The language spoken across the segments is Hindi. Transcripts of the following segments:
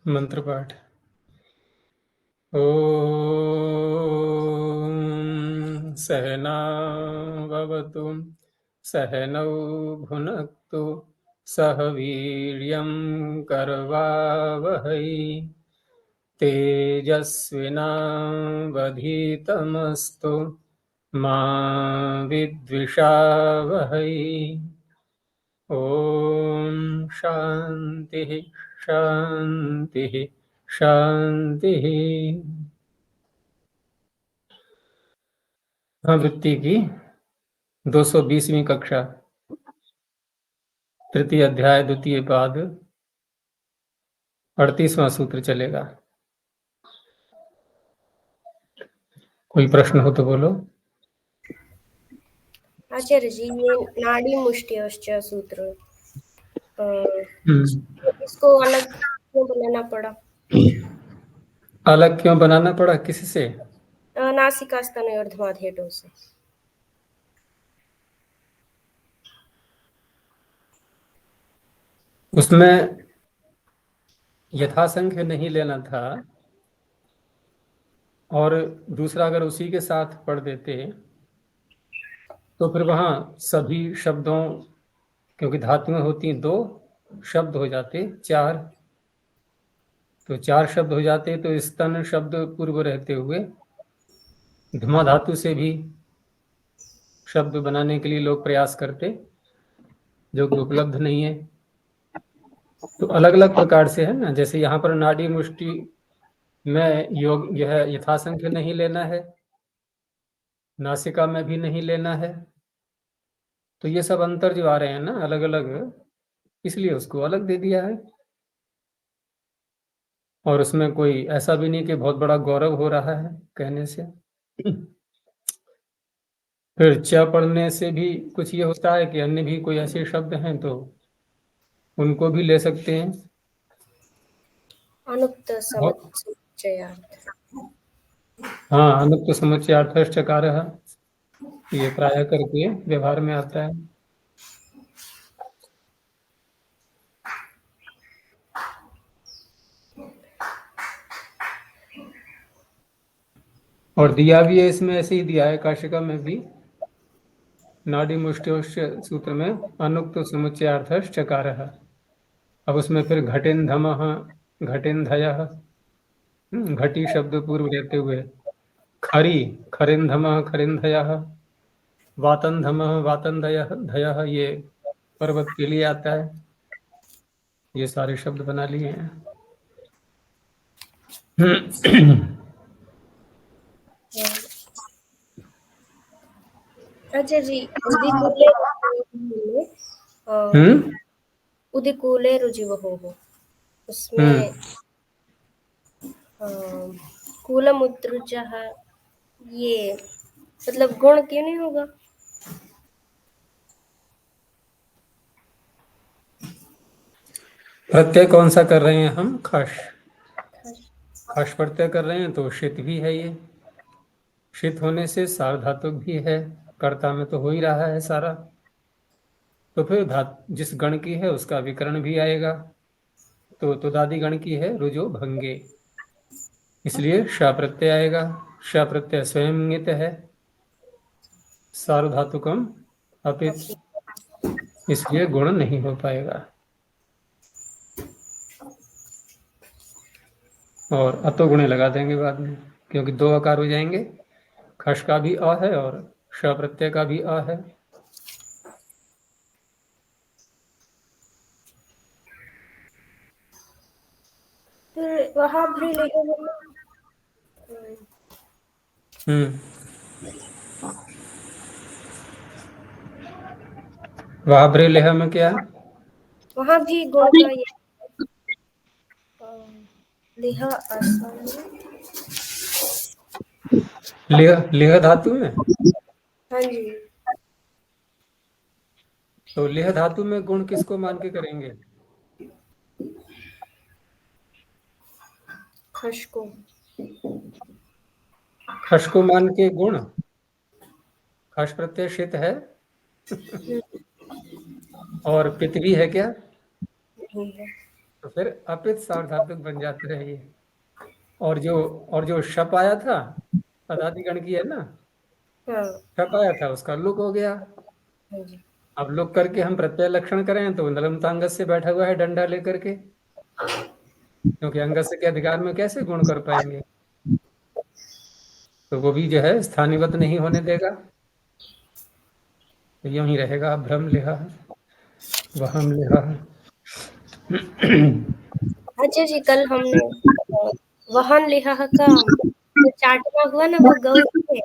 मंत्र पाठ। ॐ सहनाववतु सहनौ भुनक्तु सह वीर्यं करवावहै तेजस्विनावधीतमस्तु मा विद्विषावहै। ॐ शान्तिः शान्तिः शांति। वृत्ति की 220वीं कक्षा, तृतीय अध्याय, द्वितीय पाद, 38वां सूत्र चलेगा। कोई प्रश्न हो तो बोलो। आचार्य जी, ये नाड़ी मुष्टियोश्च सूत्र इसको अलग क्यों बनाना पड़ा? अलग क्यों बनाना पड़ा? किससे? नासिकास्तनयोर्ध्वाधेटों से। उसमें यथासंख्य नहीं लेना था, और दूसरा अगर उसी के साथ पढ़ देते तो फिर वहां सभी शब्दों, क्योंकि धातुएं होती दो, शब्द हो जाते चार, तो चार शब्द हो जाते, तो स्तन शब्द पूर्व रहते हुए धुमा धातु से भी शब्द बनाने के लिए लोग प्रयास करते, जो कि उपलब्ध नहीं है। तो अलग अलग प्रकार से है ना, जैसे यहाँ पर नाड़ी मुष्टि में योग यह यथासंख्य नहीं लेना है, नासिका में भी नहीं लेना है, तो ये सब अंतर जो आ रहे हैं ना अलग अलग, इसलिए उसको अलग दे दिया है। और उसमें कोई ऐसा भी नहीं कि बहुत बड़ा गौरव हो रहा है कहने से। फिर च पढ़ने से भी कुछ ये होता है कि अन्य भी कोई ऐसे शब्द हैं तो उनको भी ले सकते हैं। अनुक्त समुच्चयार्थ। हाँ, अनुक्त समुच्चयार्थश्च चकारः, ये प्राय करके व्यवहार में आता है। और दिया भी है इसमें, ऐसे ही दिया है काशिका में भी, नाड़ी मुष्टियोश्च सूत्र में अनुक्त समुच्चयार्थश्च चकारः। अब उसमें फिर घटिन्धमः घटिन्धयः, घटी शब्द पूर्व रहते हुए खरी खरिन्धमः खरिन्धयः, वातन्धमः वातन्धयः धयः, ये पर्वत के लिए आता है। ये सारे शब्द बना लिए हैं। अच्छा जी, उदिकूले उदिकूले रुजिवहोः, उसमें कूलमुत्रुजः, ये मतलब गुण क्यों नहीं होगा? प्रत्यय कौन सा कर रहे हैं हम? खश। खश प्रत्यय कर रहे हैं तो शित भी है। ये शित होने से सार्वधातुक भी है, कर्ता में तो हो ही रहा है सारा, तो फिर जिस गण की है उसका विकरण भी आएगा। तो तुदादि गण की है रुजो भंगे, इसलिए श प्रत्यय आएगा। श प्रत्यय स्वयं नित है, सार्वधातुकम अपित, इसलिए गुण नहीं हो पाएगा। और अतो गुणे लगा देंगे बाद में, क्योंकि दो आकार हो जाएंगे, खश का भी अ है और श प्रत्यय का भी अ है। फिर वहां भी वहां ब्रेलेह में क्या है? वहां भी गुण का ये लिह आसन। लिह धातु में, हाँ जी, तो लिह धातु में गुण किसको मान के करेंगे? खश को। खश को मान के गुण, खश प्रत्यय शित है और पित भी है क्या? नहीं है। तो फिर अपित सार्वधातुक बन जाते रहे ये। और जो शप आया था, पदाधिगण की है ना, हाँ शप आया था उसका लुक हो गया। हाँ जी। अब लुक करके हम प्रत्यय लक्षण करें तो नलमतांगस से बैठा हुआ है डंडा लेकर के, क्योंकि अंगस के अधिकार में कैसे गुण कर पाएंगे। तो वो भी जो है स्थानीवत नहीं होने देगा, तो यूं ही रहेगा भ्रम लिहा वहम लिहा। अच्छा जी, कल हमने वहन लिहा का जो चाटना हुआ ना, वो गौ है।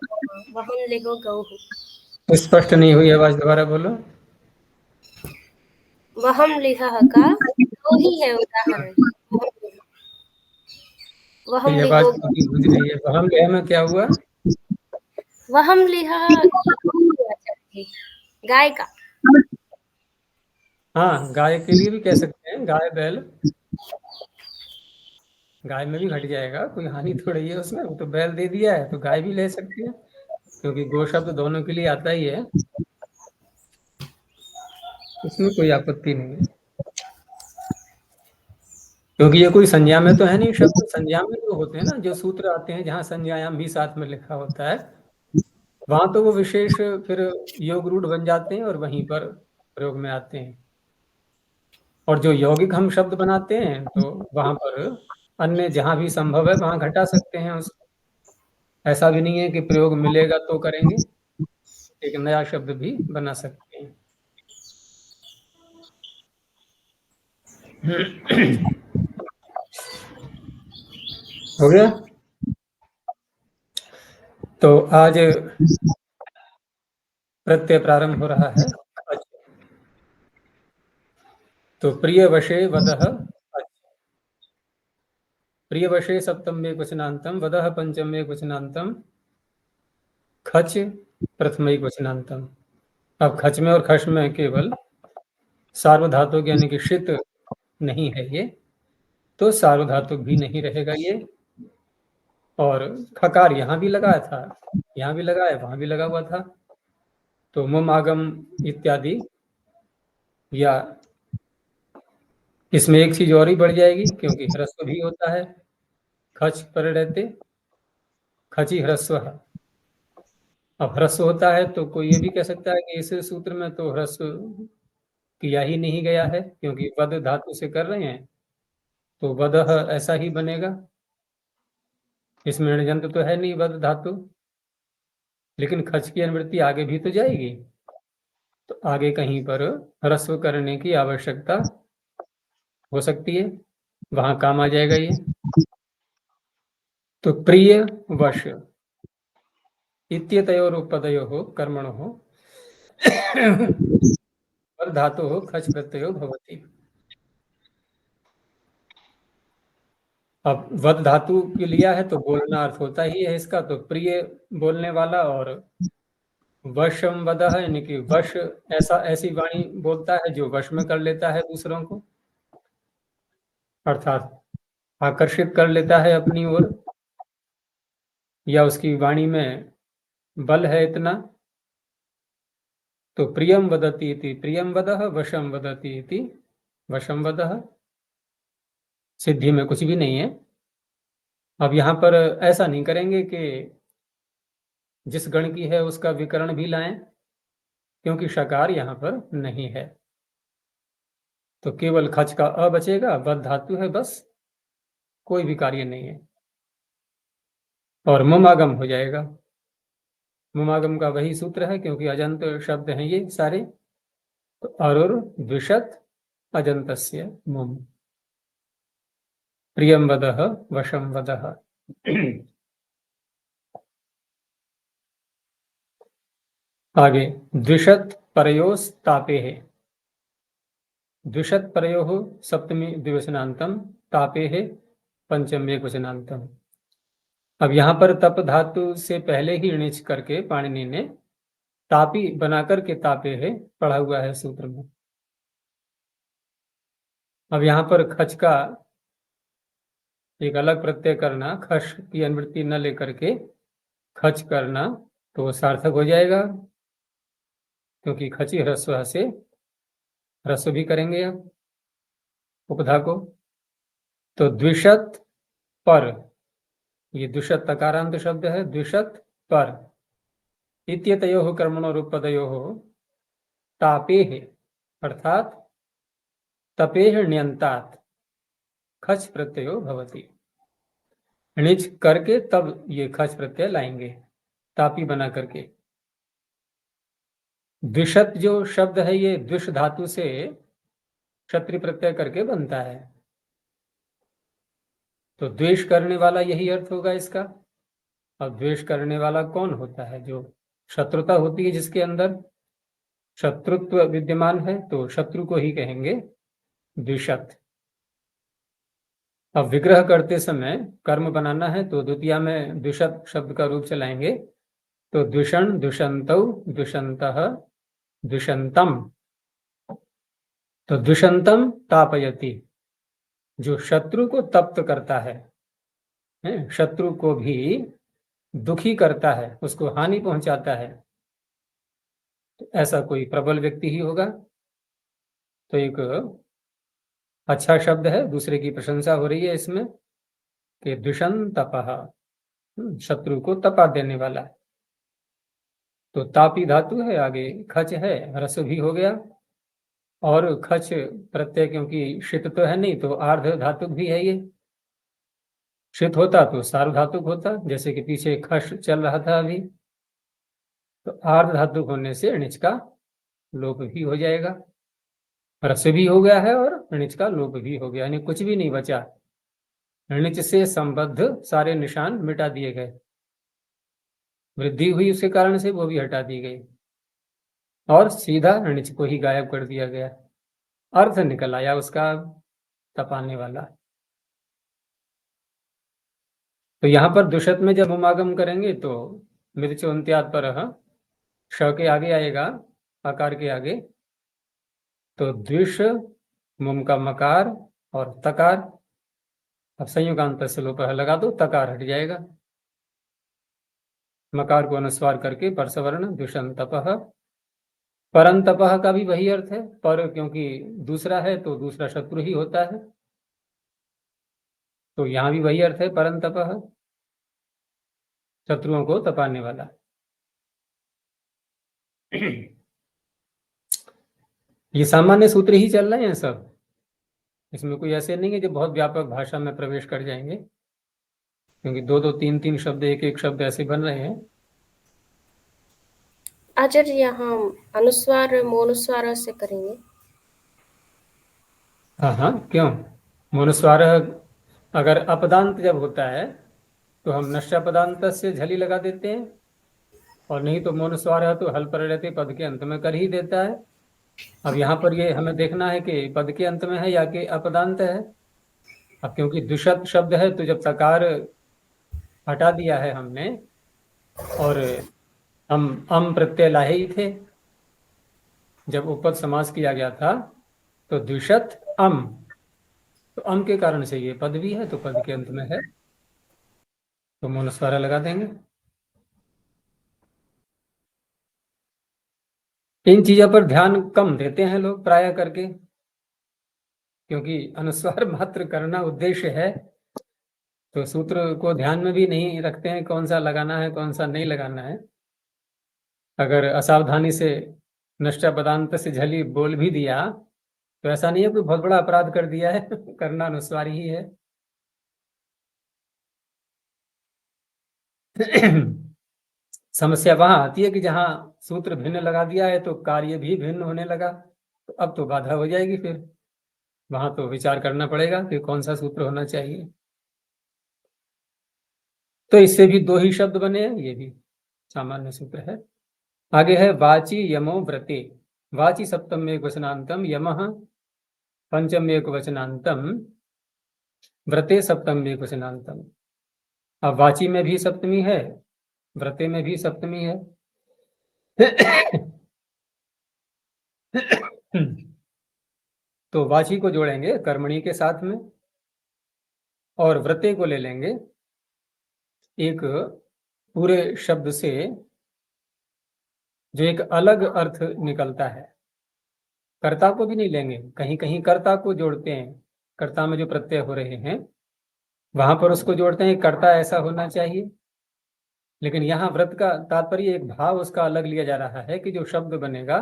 वहन लिहो गौ। स्पष्ट नहीं हुई, आवाज दोबारा बोलो। वहम लिहा का गौ ही है उदाहरण। तो वहम ये आवाज लिहो गौ। पूरी गूंज रही है, वहम लिहा में क्या हुआ? वहम लिहा हुआ चाहिए, गाय का। हाँ, गाय के लिए भी कह सकते हैं, गाय बैल, गाय में भी घट जाएगा, कोई हानि थोड़ी है उसमें, वो तो बैल दे दिया है तो गाय भी ले सकती है, क्योंकि गो शब्द दोनों के लिए आता ही है, इसमें कोई आपत्ति नहीं है। क्योंकि ये कोई संज्ञा में तो है नहीं शब्द, संज्ञा में जो होते हैं ना, जो सूत्र आते हैं जहाँ संज्ञायाम भी साथ में लिखा होता है, वहां तो वो विशेष फिर योग रूढ़ बन जाते हैं और वहीं पर प्रयोग में आते हैं। और जो यौगिक हम शब्द बनाते हैं तो वहां पर अन्य जहां भी संभव है वहां घटा सकते हैं उसको। ऐसा भी नहीं है कि प्रयोग मिलेगा तो करेंगे, एक नया शब्द भी बना सकते हैं। हो गया। तो आज प्रत्यय प्रारंभ हो रहा है। तो प्रिय वशे वदह, प्रिय वशे सप्तम एक वचनांतम, वदह पंचम एक वचनांतम, खच प्रथम एक वचनांतम। अब खच में और खश में केवल सार्वधातुक यानी कि शित नहीं है ये, तो सार्वधातुक भी नहीं रहेगा ये। और खकार यहाँ भी लगाया था, यहाँ भी लगाया, वहां भी लगा हुआ था, तो मुम आगम इत्यादि, या इसमें एक चीज और ही बढ़ जाएगी, क्योंकि ह्रस्व भी होता है, खच पर रहते खची ह्रस्व। अब ह्रस्व होता है तो कोई ये भी कह सकता है कि इस सूत्र में तो ह्रस्व किया ही नहीं गया है, क्योंकि वद धातु से कर रहे हैं, तो वदह ऐसा ही बनेगा, इसमें णजंत तो है नहीं वद धातु, लेकिन खच की अनुवृत्ति आगे भी तो जाएगी, तो आगे कहीं पर ह्रस्व करने की आवश्यकता हो सकती है, वहां काम आ जाएगा ये। तो प्रिय वश इत्यतयोरुपपदयोः कर्मणोः और धातोः खच प्रत्ययो भवति। अब वद धातु के लिया है तो बोलना अर्थ होता ही है इसका, तो प्रिय बोलने वाला, और वशम वदह यानी कि वश ऐसी वाणी बोलता है जो वश में कर लेता है दूसरों को, अर्थात आकर्षित कर लेता है अपनी ओर, या उसकी वाणी में बल है इतना। तो प्रियम वदति इति प्रियम वदह, वशम वदति इति वशम वदह, सिद्धि में कुछ भी नहीं है। अब यहाँ पर ऐसा नहीं करेंगे कि जिस गण की है उसका विकरण भी लाएं, क्योंकि शकार यहाँ पर नहीं है, तो केवल खच का अ बचेगा, वद धातु है बस, कोई भी कार्य नहीं है, और मुमागम हो जाएगा। मुमागम का वही सूत्र है, क्योंकि अजंत शब्द हैं ये सारे, तो अरुर द्विषत अजंतस्य मुम, प्रियम वदह वशम वदह। आगे द्विषत परयोस्तापे है, द्विषत परयो सप्तमी द्विवचनांतम, तापे है पंचम एक वचनांतम। अब यहाँ पर तप धातु से पहले ही णिच करके पाणिनि ने तापी बनाकर के तापे है पढ़ा हुआ है सूत्र में। अब यहाँ पर खच का एक अलग प्रत्यय करना, खश की अनुवृत्ति न लेकर के खच करना, तो वो सार्थक हो जाएगा, क्योंकि खची ह्रस्व से ह्रस्व भी करेंगे अब उपधा को, तो द्विशत पर, ये द्विशत तकारांत शब्द है, द्विशत पर इत्यतयोः कर्मणोरुपपदयोः तापेः अर्थात तपेः ण्यन्तात् खच प्रत्ययो भवति। णिच करके तब ये खच प्रत्यय लाएंगे, तापी बना करके। द्विशत जो शब्द है ये द्विष धातु से क्षत्रि प्रत्यय करके बनता है, तो द्वेष करने वाला यही अर्थ होगा इसका। अब द्वेष करने वाला कौन होता है? जो शत्रुता होती है, जिसके अंदर शत्रुत्व विद्यमान है, तो शत्रु को ही कहेंगे द्विशत। अब विग्रह करते समय कर्म बनाना है तो द्वितीया में द्विशत शब्द का रूप चलाएंगे, तो द्विषण, द्विषन्तौ, द्विषन्तः, द्विषन्तम। तो द्विषन्तम तापयति, जो शत्रु को तप्त करता है, शत्रु को भी दुखी करता है, उसको हानि पहुंचाता है, तो ऐसा कोई प्रबल व्यक्ति ही होगा। तो एक अच्छा शब्द है, दूसरे की प्रशंसा हो रही है इसमें कि द्विषं तपः, शत्रु को तपा देने वाला। तो तापी धातु है, आगे खच है, रस भी हो गया, और खच प्रत्यय क्योंकि शित तो है नहीं, तो आर्ध धातुक भी है ये। शित होता तो सार्वधातुक होता, जैसे कि पीछे खश चल रहा था अभी, तो आर्ध धातुक होने से णिच का लोप भी हो जाएगा। रस भी हो गया है और णिच का लोप भी हो गया, यानी कुछ भी नहीं बचा। णिच से संबद्ध सारे निशान मिटा दिए गए, वृद्धि हुई उसके कारण से वो भी हटा दी गई, और सीधा णिच को ही गायब कर दिया गया। अर्थ निकल आया उसका, तपाने वाला। तो यहाँ पर दुष्ट में जब उमागम करेंगे तो मिर्च उन्त्याद पर श के आगे आएगा, आकार के आगे, तो द्विष, मुम का मकार और तकार। अब संयुगांत से लोप लगा दो, तकार हट जाएगा। मकार को अनुस्वार करके परसवर्ण द्विषंतपः। परंतपः का भी वही अर्थ है, पर क्योंकि दूसरा है तो दूसरा शत्रु ही होता है, तो यहाँ भी वही अर्थ है, परंतपः, शत्रुओं को तपाने वाला। ये सामान्य सूत्र ही चल रहे हैं सब, इसमें कोई ऐसे नहीं है जो बहुत व्यापक भाषा में प्रवेश कर जाएंगे, क्योंकि दो दो तीन तीन शब्द, एक एक शब्द ऐसे बन रहे हैं। आचार्य यहाँ अनुस्वार मोनुस्वार से करेंगे। हाँ हाँ, क्यों? मोनुस्वार अगर अपदांत जब होता है तो हम नश्यापदांत से झली लगा देते हैं, और नहीं तो मोनुस्वार है तो हल पर रहते पद के अंत में कर ही देता है। अब यहाँ पर ये हमें देखना है कि पद के अंत में है या कि अपदांत है। अब क्योंकि द्विशत शब्द है तो जब तकार हटा दिया है हमने, और हम अम प्रत्यय लाए ही थे, जब उपपद समास किया गया था तो द्विशत अम, तो अम के कारण से ये पद भी है, तो पद के अंत में है तो मोनुस्वार लगा देंगे। इन चीजों पर ध्यान कम देते हैं लोग प्राय करके, क्योंकि अनुस्वार मात्र करना उद्देश्य है, तो सूत्र को ध्यान में भी नहीं रखते हैं कौन सा लगाना है कौन सा नहीं लगाना है। अगर असावधानी से नष्टापदांत से झली बोल भी दिया तो ऐसा नहीं है कोई बहुत बड़ा अपराध कर दिया है, करना अनुस्वार ही है। समस्या वहां आती है कि जहां सूत्र भिन्न लगा दिया है तो कार्य भी भिन्न होने लगा, तो अब तो बाधा हो जाएगी, फिर वहां तो विचार करना पड़ेगा कि कौन सा सूत्र होना चाहिए। तो इससे भी दो ही शब्द बने हैं, ये भी सामान्य सूत्र है। आगे है वाची यमो व्रते। वाची सप्तम में एक वचनांतम, यमः पंचम में एक वचनांतम, व्रते सप्तम में एक वचनांतम। अब वाची में भी सप्तमी है, व्रते में भी सप्तमी है। तो वाची को जोड़ेंगे कर्मणी के साथ में, और व्रते को ले लेंगे एक पूरे शब्द से जो एक अलग अर्थ निकलता है। कर्ता को भी नहीं लेंगे, कहीं कहीं कर्ता को जोड़ते हैं, कर्ता में जो प्रत्यय हो रहे हैं वहां पर उसको जोड़ते हैं, कर्ता ऐसा होना चाहिए। लेकिन यहाँ व्रत का तात्पर्य एक भाव उसका अलग लिया जा रहा है कि जो शब्द बनेगा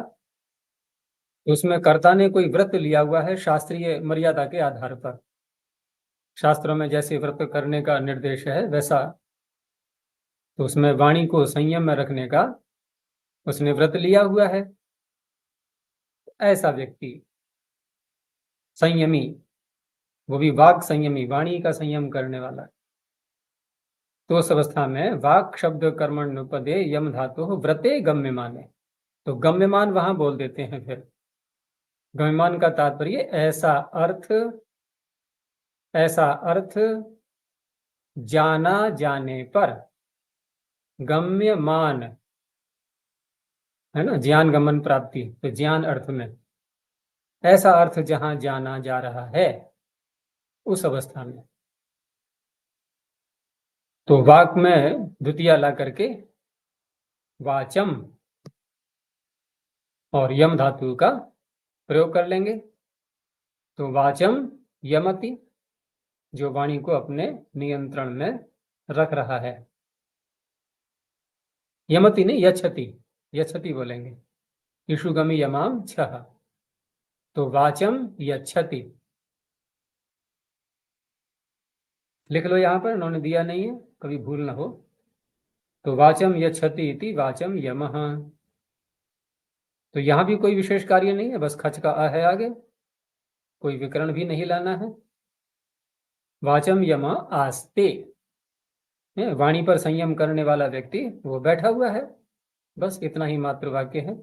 उसमें कर्ता ने कोई व्रत लिया हुआ है शास्त्रीय मर्यादा के आधार पर। शास्त्रों में जैसे व्रत करने का निर्देश है वैसा, तो उसमें वाणी को संयम में रखने का उसने व्रत लिया हुआ है। ऐसा व्यक्ति संयमी, वो भी वाक संयमी, वाणी का संयम करने वाला, तो उस अवस्था में वाक शब्द कर्मण्युपदे यम धातु व्रते गम्यमाने, तो गम्यमान वहां बोल देते हैं। फिर गम्यमान का तात्पर्य ऐसा अर्थ जाना जाने पर, गम्यमान है ना, ज्ञान गमन प्राप्ति, तो ज्ञान अर्थ में ऐसा अर्थ जहां जाना जा रहा है उस अवस्था में, तो वाक में द्वितीय ला करके वाचम और यम धातु का प्रयोग कर लेंगे। तो वाचम यमति, जो वाणी को अपने नियंत्रण में रख रहा है। यमति नहीं, यच्छति, यच्छति बोलेंगे। इषुगमि यमाम छह, तो वाचम यच्छति लिख लो, यहां पर उन्होंने दिया नहीं है, कभी भूल ना हो। तो वाचम यच्छति इति वाचम यमः, तो यहां भी कोई विशेष कार्य नहीं है, बस खच का आ है आगे, कोई विकरण भी नहीं लाना है। वाचम यम आस्ते, वाणी पर संयम करने वाला व्यक्ति वो बैठा हुआ है, बस इतना ही मात्र वाक्य है।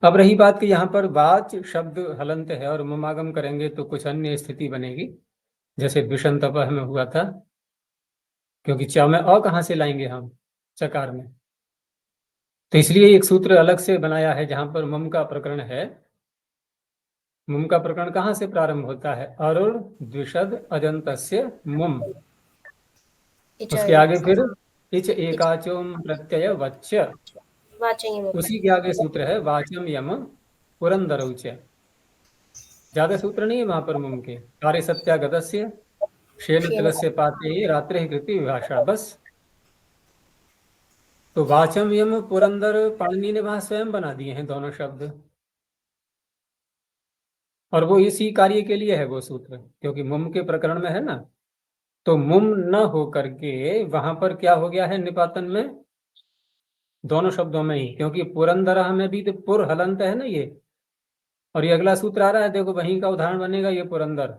अब रही बात कि यहाँ पर वाच शब्द हलंत है और मुमागम करेंगे तो कुछ अन्य स्थिति बनेगी, जैसे द्विषंतपह में हुआ था, क्योंकि च में अ कहाँ से लाएंगे हम चकार में, तो इसलिए एक सूत्र अलग से बनाया है जहां पर मुम का प्रकरण है। मुम का प्रकरण कहाँ से प्रारंभ होता है? अरुण द्विषद अजंतस्य मुम, उसके आगे फिर इच एकाचोम प्रत्यय वच्च, उसी के आगे सूत्र है वाचम यम पुरंदरौच। ज्यादा सूत्र नहीं है वहां पर मुम के। कार्य सत्यागतस्य शेन तिलस्य पाते रात्रि कृति विभाषा, बस। तो वाचम यम पुरंदर पाणिनि ने वहां स्वयं बना दिए हैं दोनों शब्द, और वो इसी कार्य के लिए है वो सूत्र, क्योंकि मुम के प्रकरण में है ना, तो मुम न हो करके वहां पर क्या हो गया है निपातन में, दोनों शब्दों में ही, क्योंकि पुरंदर में भी तो पुर हलंत है ना ये, और ये अगला सूत्र आ रहा है देखो, वहीं का उदाहरण बनेगा ये पुरंदर,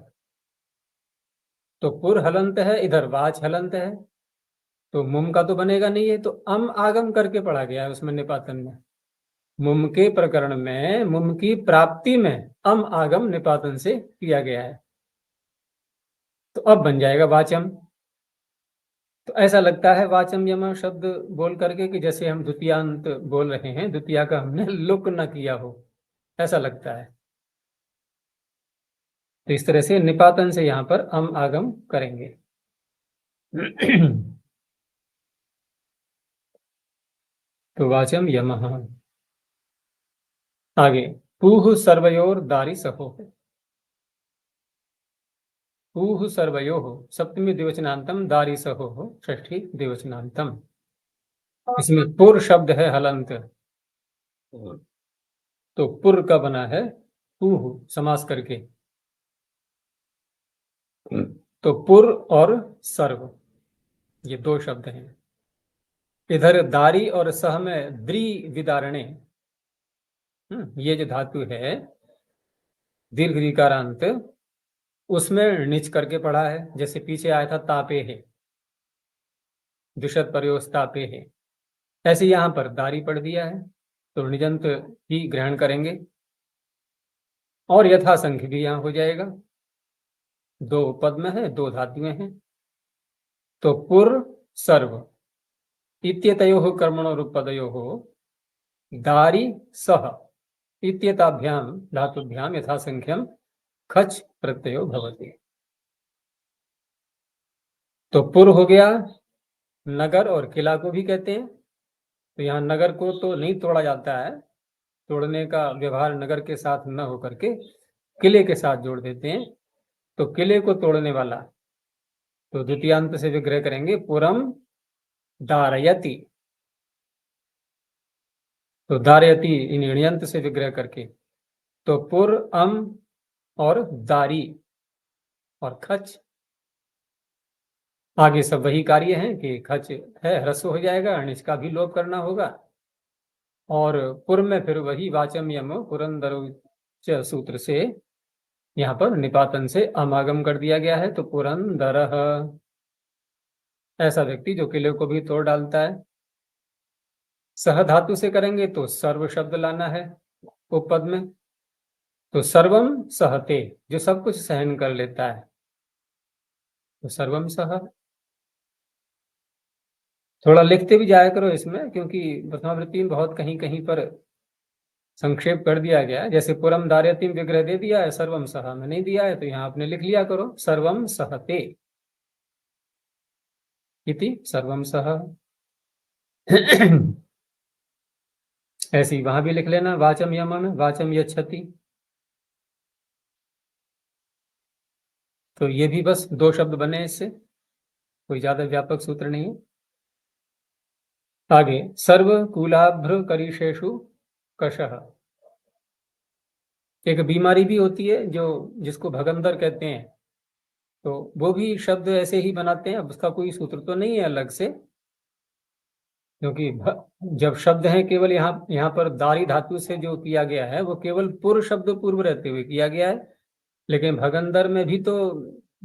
तो पुर हलंत है, इधर वाच हलंत है, तो मुम का तो बनेगा नहीं है, तो अम आगम करके पढ़ा गया है उसमें निपातन में। मुम के प्रकरण में मुम की प्राप्ति में अम आगम निपातन से किया गया है, तो अब बन जाएगा वाचम। तो ऐसा लगता है वाचम यम शब्द बोल करके कि जैसे हम द्वितीयांत बोल रहे हैं, द्वितीया का हमने लुक न किया हो, ऐसा लगता है। तो इस तरह से निपातन से यहां पर अम आगम करेंगे। तो वाचम यम, आगे पूह सर्वयोर दारी सहो, पूह सर्वयो सप्तमी द्विवचनांतम दारी सहो षष्ठी द्विवचनांतम, इसमें पुर शब्द है हलंत, तो पुर का बना है पूह समास करके, तो पुर और सर्व ये दो शब्द हैं। इधर दारी और सह में द्रि विदारणे, ये जो धातु है दीर्घ ऋकारांत, उसमें निच करके पढ़ा है, जैसे पीछे आया था तापे है, द्विषद प्रयोस तापे है, ऐसे यहां पर दारी पढ़ दिया है, तो निजंत ही ग्रहण करेंगे, और यथासंख्य भी यहां हो जाएगा, दो पद में है, दो धातुएं हैं, तो पुर सर्व इत्यतयोः कर्मणोरुपपदयोः दारी सह इत्येताभ्याम धातुभ्याम यथासंख्यम खच प्रत्ययो भवति। तो पुर हो गया, नगर और किला को भी कहते हैं, तो यहाँ नगर को तो नहीं तोड़ा जाता है, तोड़ने का व्यवहार नगर के साथ न होकर के किले के साथ जोड़ देते हैं, तो किले को तोड़ने वाला, तो द्वितीयांत से विग्रह करेंगे पुरम दारयति। तो दारयति इन ऋण्यंत से विग्रह करके, तो पुर अम और दारी और खच, आगे सब वही कार्य है कि खच है ह्रस्व हो जाएगा, अनिच का भी लोप करना होगा, और पुर में फिर वही वाचम यम पुरंदर सूत्र से यहाँ पर निपातन से अमागम कर दिया गया है, तो पुरंदर, ऐसा व्यक्ति जो किले को भी तोड़ डालता है। सह धातु से करेंगे तो सर्व शब्द लाना है उपपद में, तो सर्वम सहते, जो सब कुछ सहन कर लेता है, तो सर्वम सह। थोड़ा लिखते भी जाया करो इसमें, क्योंकि प्रथमावृत्ति में बहुत कहीं कहीं पर संक्षेप कर दिया गया है। जैसे पुरम दार्यतिम विग्रह दे दिया है, सर्वम सह में नहीं दिया है, तो यहाँ आपने लिख लिया करो सर्वम सहते इति सर्वम सह। ऐसे ही वहां भी लिख लेना, वाचम यम में वाचम यच्छति। तो ये भी बस 2 शब्द बने इससे, कोई ज्यादा व्यापक सूत्र नहीं है। आगे सर्व कूलाभ्र करीशेषु कशः, एक बीमारी भी होती है जो जिसको भगंदर कहते हैं, तो वो भी शब्द ऐसे ही बनाते हैं। अब उसका कोई सूत्र तो नहीं है अलग से, क्योंकि जब शब्द है केवल यहाँ पर दारी धातु से जो किया गया है वो केवल पूर्व शब्द पूर्व रहते हुए किया गया है, लेकिन भगंदर में भी तो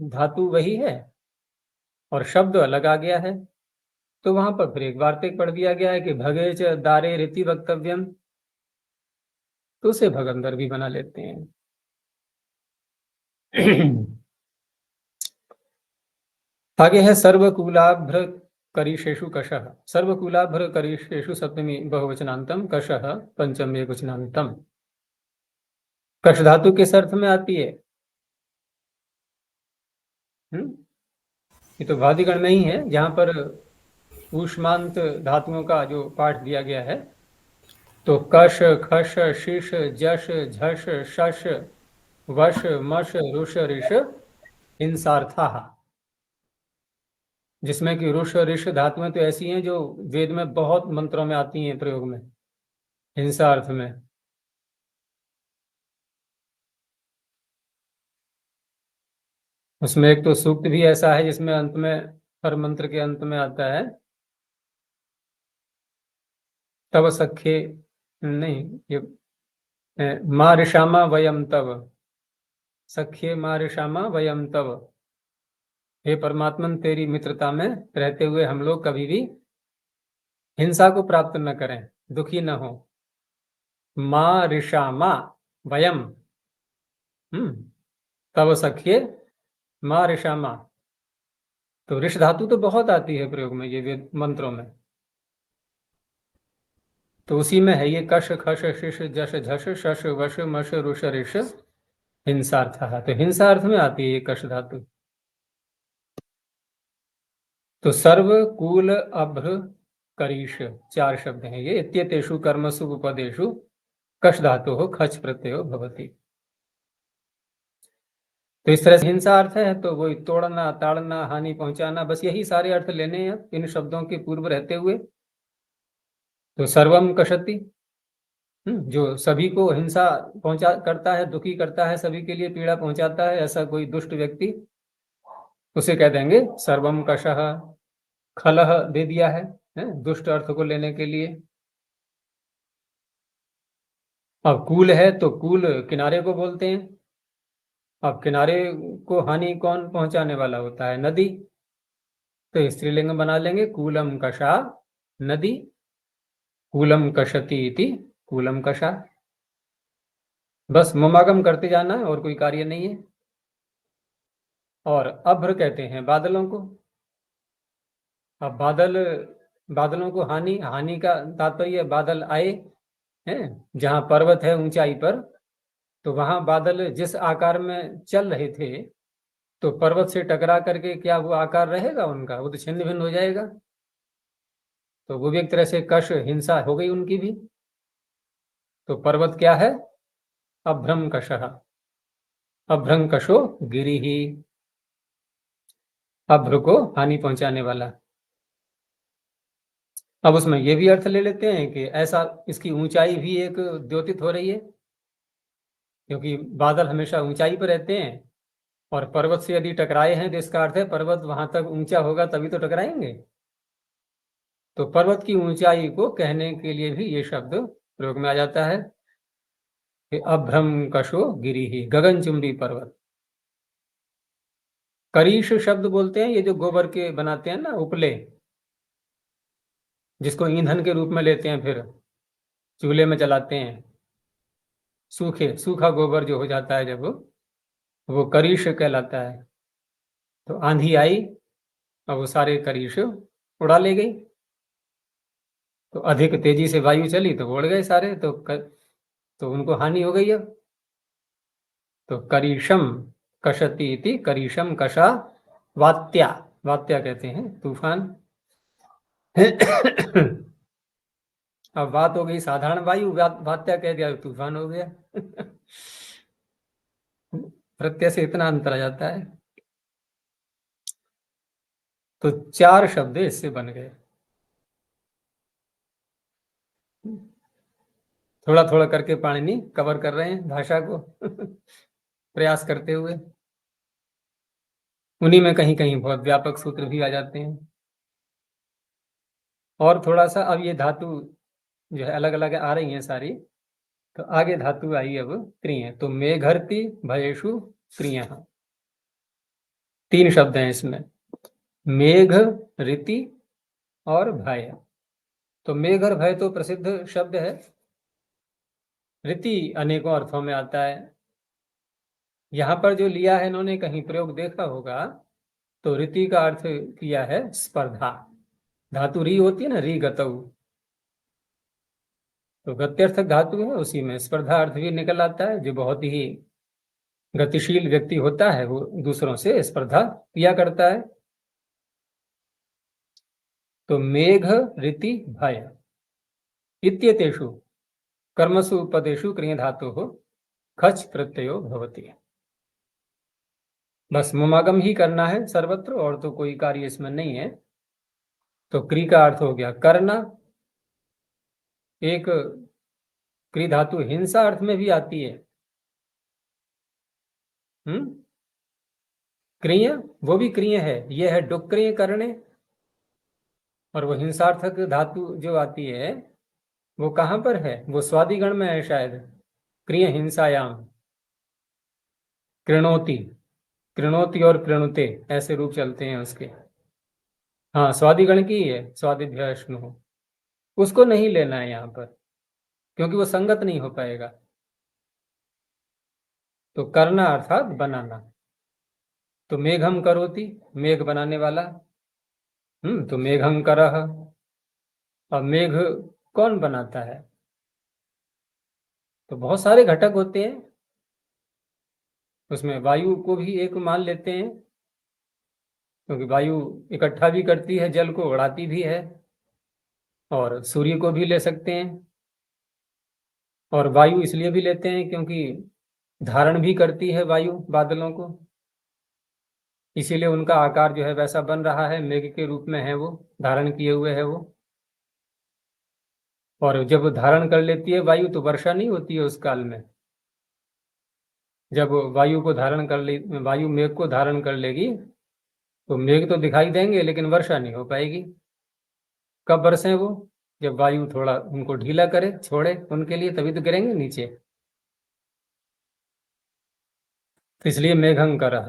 धातु वही है और शब्द अलग आ गया है, तो वहां पर फिर एक वार्तिक पढ़ दिया गया है कि भगे च दारे रीति वक्तव्यम, तो उसे भगंदर भी बना लेते हैं। आगे है सर्वकूलाभ्र करीशेषु कशः, सर्वकूलाभ्र करीशेषु सप्तमी बहुवचनांतम कशः पंचमी एकवचनांतम। कश धातु किस अर्थ में आती है? ये तो वादिगण में ही है, जहां पर ऊष्मांत धातुओं का जो पाठ दिया गया है, तो कश खश शिश जश झश शश वश मश रुष ऋष हिंसार्था, जिसमें कि रुष ऋष धातुएं तो ऐसी हैं जो वेद में बहुत मंत्रों में आती हैं प्रयोग में हिंसा अर्थ में। उसमें एक तो सूक्त भी ऐसा है जिसमें अंत में, हर मंत्र के अंत में आता है तब सखे, नहीं ये माँ ऋषामा वयम तब, सखे माँ ऋषामा वयम तब, हे परमात्मन तेरी मित्रता में रहते हुए हम लोग कभी भी हिंसा को प्राप्त न करें, दुखी न हो। माँ ऋषामा वयम, तब सखे माँ ऋषामा, तो ऋष धातु तो बहुत आती है प्रयोग में ये वेद मंत्रों में, तो उसी में है ये कश खश शिश जश झश शश वश मश रुष ऋष हिंसार्थ, तो हिंसार्थ में आती है ये कश धातु। तो सर्व कूल अभ्र करीश 4 शब्द हैं ये, इत्यतेषु कर्मसु उपपदेषु कश धातु हो खच प्रत्ययो भवति। तो इस तरह से हिंसा अर्थ है, तो वही तोड़ना ताड़ना हानि पहुंचाना, बस यही सारे अर्थ लेने हैं इन शब्दों के पूर्व रहते हुए। तो सर्वम कशति, जो सभी को हिंसा पहुंचा करता है, दुखी करता है, सभी के लिए पीड़ा पहुंचाता है, ऐसा कोई दुष्ट व्यक्ति, उसे कह देंगे सर्वम कशः। खलह दे दिया है दुष्ट अर्थ को लेने के लिए। अब कूल है तो कूल किनारे को बोलते हैं। अब किनारे को हानि कौन पहुंचाने वाला होता है? नदी, तो स्त्रीलिंग बना लेंगे कूलम कशा नदी, कूलम कशति इति कूलम कशा। बस ममागम करते जाना है और कोई कार्य नहीं है। और अभ्र कहते हैं बादलों को। अब बादलों को हानि का तात्पर्य बादल आए हैं जहां पर्वत है ऊंचाई पर, तो वहां बादल जिस आकार में चल रहे थे, तो पर्वत से टकरा करके क्या वो आकार रहेगा उनका? वो तो छिन्न भिन्न हो जाएगा। तो वो भी एक तरह से कश हिंसा हो गई उनकी भी। तो पर्वत क्या है? अभ्रम कशः, अभ्रंकशो गिरिः, अभ्र को हानि पहुंचाने वाला। अब उसमें ये भी अर्थ ले लेते हैं कि ऐसा इसकी ऊंचाई भी एक द्योतित हो रही है, क्योंकि बादल हमेशा ऊंचाई पर रहते हैं, और पर्वत से यदि टकराए हैं तो इसका अर्थ है पर्वत वहां तक ऊंचा होगा तभी तो टकराएंगे। तो पर्वत की ऊंचाई को कहने के लिए भी ये शब्द प्रयोग में आ जाता है कि अभ्रंकशो गिरिः, गगनचुंबी पर्वत। करीश शब्द बोलते हैं ये जो गोबर के बनाते हैं ना उपले, जिसको ईंधन के रूप में लेते हैं, फिर चूल्हे में जलाते हैं, सूखा गोबर जो हो जाता है जब, वो करीश कहलाता है। तो आंधी आई और वो सारे करीश उड़ा ले गई, तो अधिक तेजी से वायु चली तो वो उड़ गए सारे, तो उनको हानि हो गई। अब तो करीशम कशति इति, करीशम कशा वात्या, वात्या कहते हैं तूफान। अब बात हो गई साधारण वायु, वात्या कह दिया तूफान हो गया। प्रत्यय से इतना अंतर आ जाता है। तो 4 शब्द इससे बन गए, थोड़ा थोड़ा करके पाणिनि कवर कर रहे हैं भाषा को। प्रयास करते हुए उन्हीं में कहीं कहीं बहुत व्यापक सूत्र भी आ जाते हैं। और थोड़ा सा अब ये धातु जो है अलग अलग आ रही हैं सारी, तो आगे धातु आई अब क्रिय। तो मेघर्ति भयेषु क्रिय, 3 शब्द हैं इसमें, मेघ, ऋति और भय। तो मेघ और भय तो प्रसिद्ध शब्द है। ऋति अनेकों अर्थों में आता है। यहाँ पर जो लिया है इन्होंने, कहीं प्रयोग देखा होगा तो ऋति का अर्थ किया है स्पर्धा। धातु री होती है ना, री गतऊ, तो गत्यर्थक धातु है, उसी में स्पर्धा अर्थ भी निकल आता है। जो बहुत ही गतिशील व्यक्ति होता है वो दूसरों से स्पर्धा किया करता है। तो मेघ, ऋति, भय इत्येतेषु कर्मसु पदेषु क्रिय धातु खच प्रत्ययो भवति। बस मुमागम ही करना है सर्वत्र, और तो कोई कार्य इसमें नहीं है। तो क्री का अर्थ हो गया करना। एक क्री धातु हिंसा अर्थ में भी आती है। क्रिय, वो भी क्रिय है, ये है डुक्रिय करने। और वो हिंसार्थक धातु जो आती है वो कहाँ पर है, वो स्वादिगण में है शायद, क्रिय हिंसायाम, कृणोति, कृणोति और कृणुते ऐसे रूप चलते हैं उसके। हाँ, स्वादिगण की है, स्वादिभ्यश्नु, उसको नहीं लेना है यहाँ पर, क्योंकि वो संगत नहीं हो पाएगा। तो करना अर्थात बनाना। तो मेघम करोति, मेघ बनाने वाला। तो मेघम करह। अब मेघ कौन बनाता है, तो बहुत सारे घटक होते हैं उसमें। वायु को भी एक मान लेते हैं, क्योंकि वायु इकट्ठा भी करती है, जल को उड़ाती भी है। और सूर्य को भी ले सकते हैं। और वायु इसलिए भी लेते हैं क्योंकि धारण भी करती है वायु बादलों को, इसीलिए उनका आकार जो है वैसा बन रहा है, मेघ के रूप में है वो, धारण किए हुए है वो। और जब धारण कर लेती है वायु तो वर्षा नहीं होती है उस काल में। जब वायु को धारण कर ले, वायु मेघ को धारण कर लेगी तो मेघ तो दिखाई देंगे लेकिन वर्षा नहीं हो पाएगी। कब बरसें वो, जब वायु थोड़ा उनको ढीला करे, छोड़े उनके लिए, तभी तो गिरेंगे नीचे। तो इसलिए मेघं करह।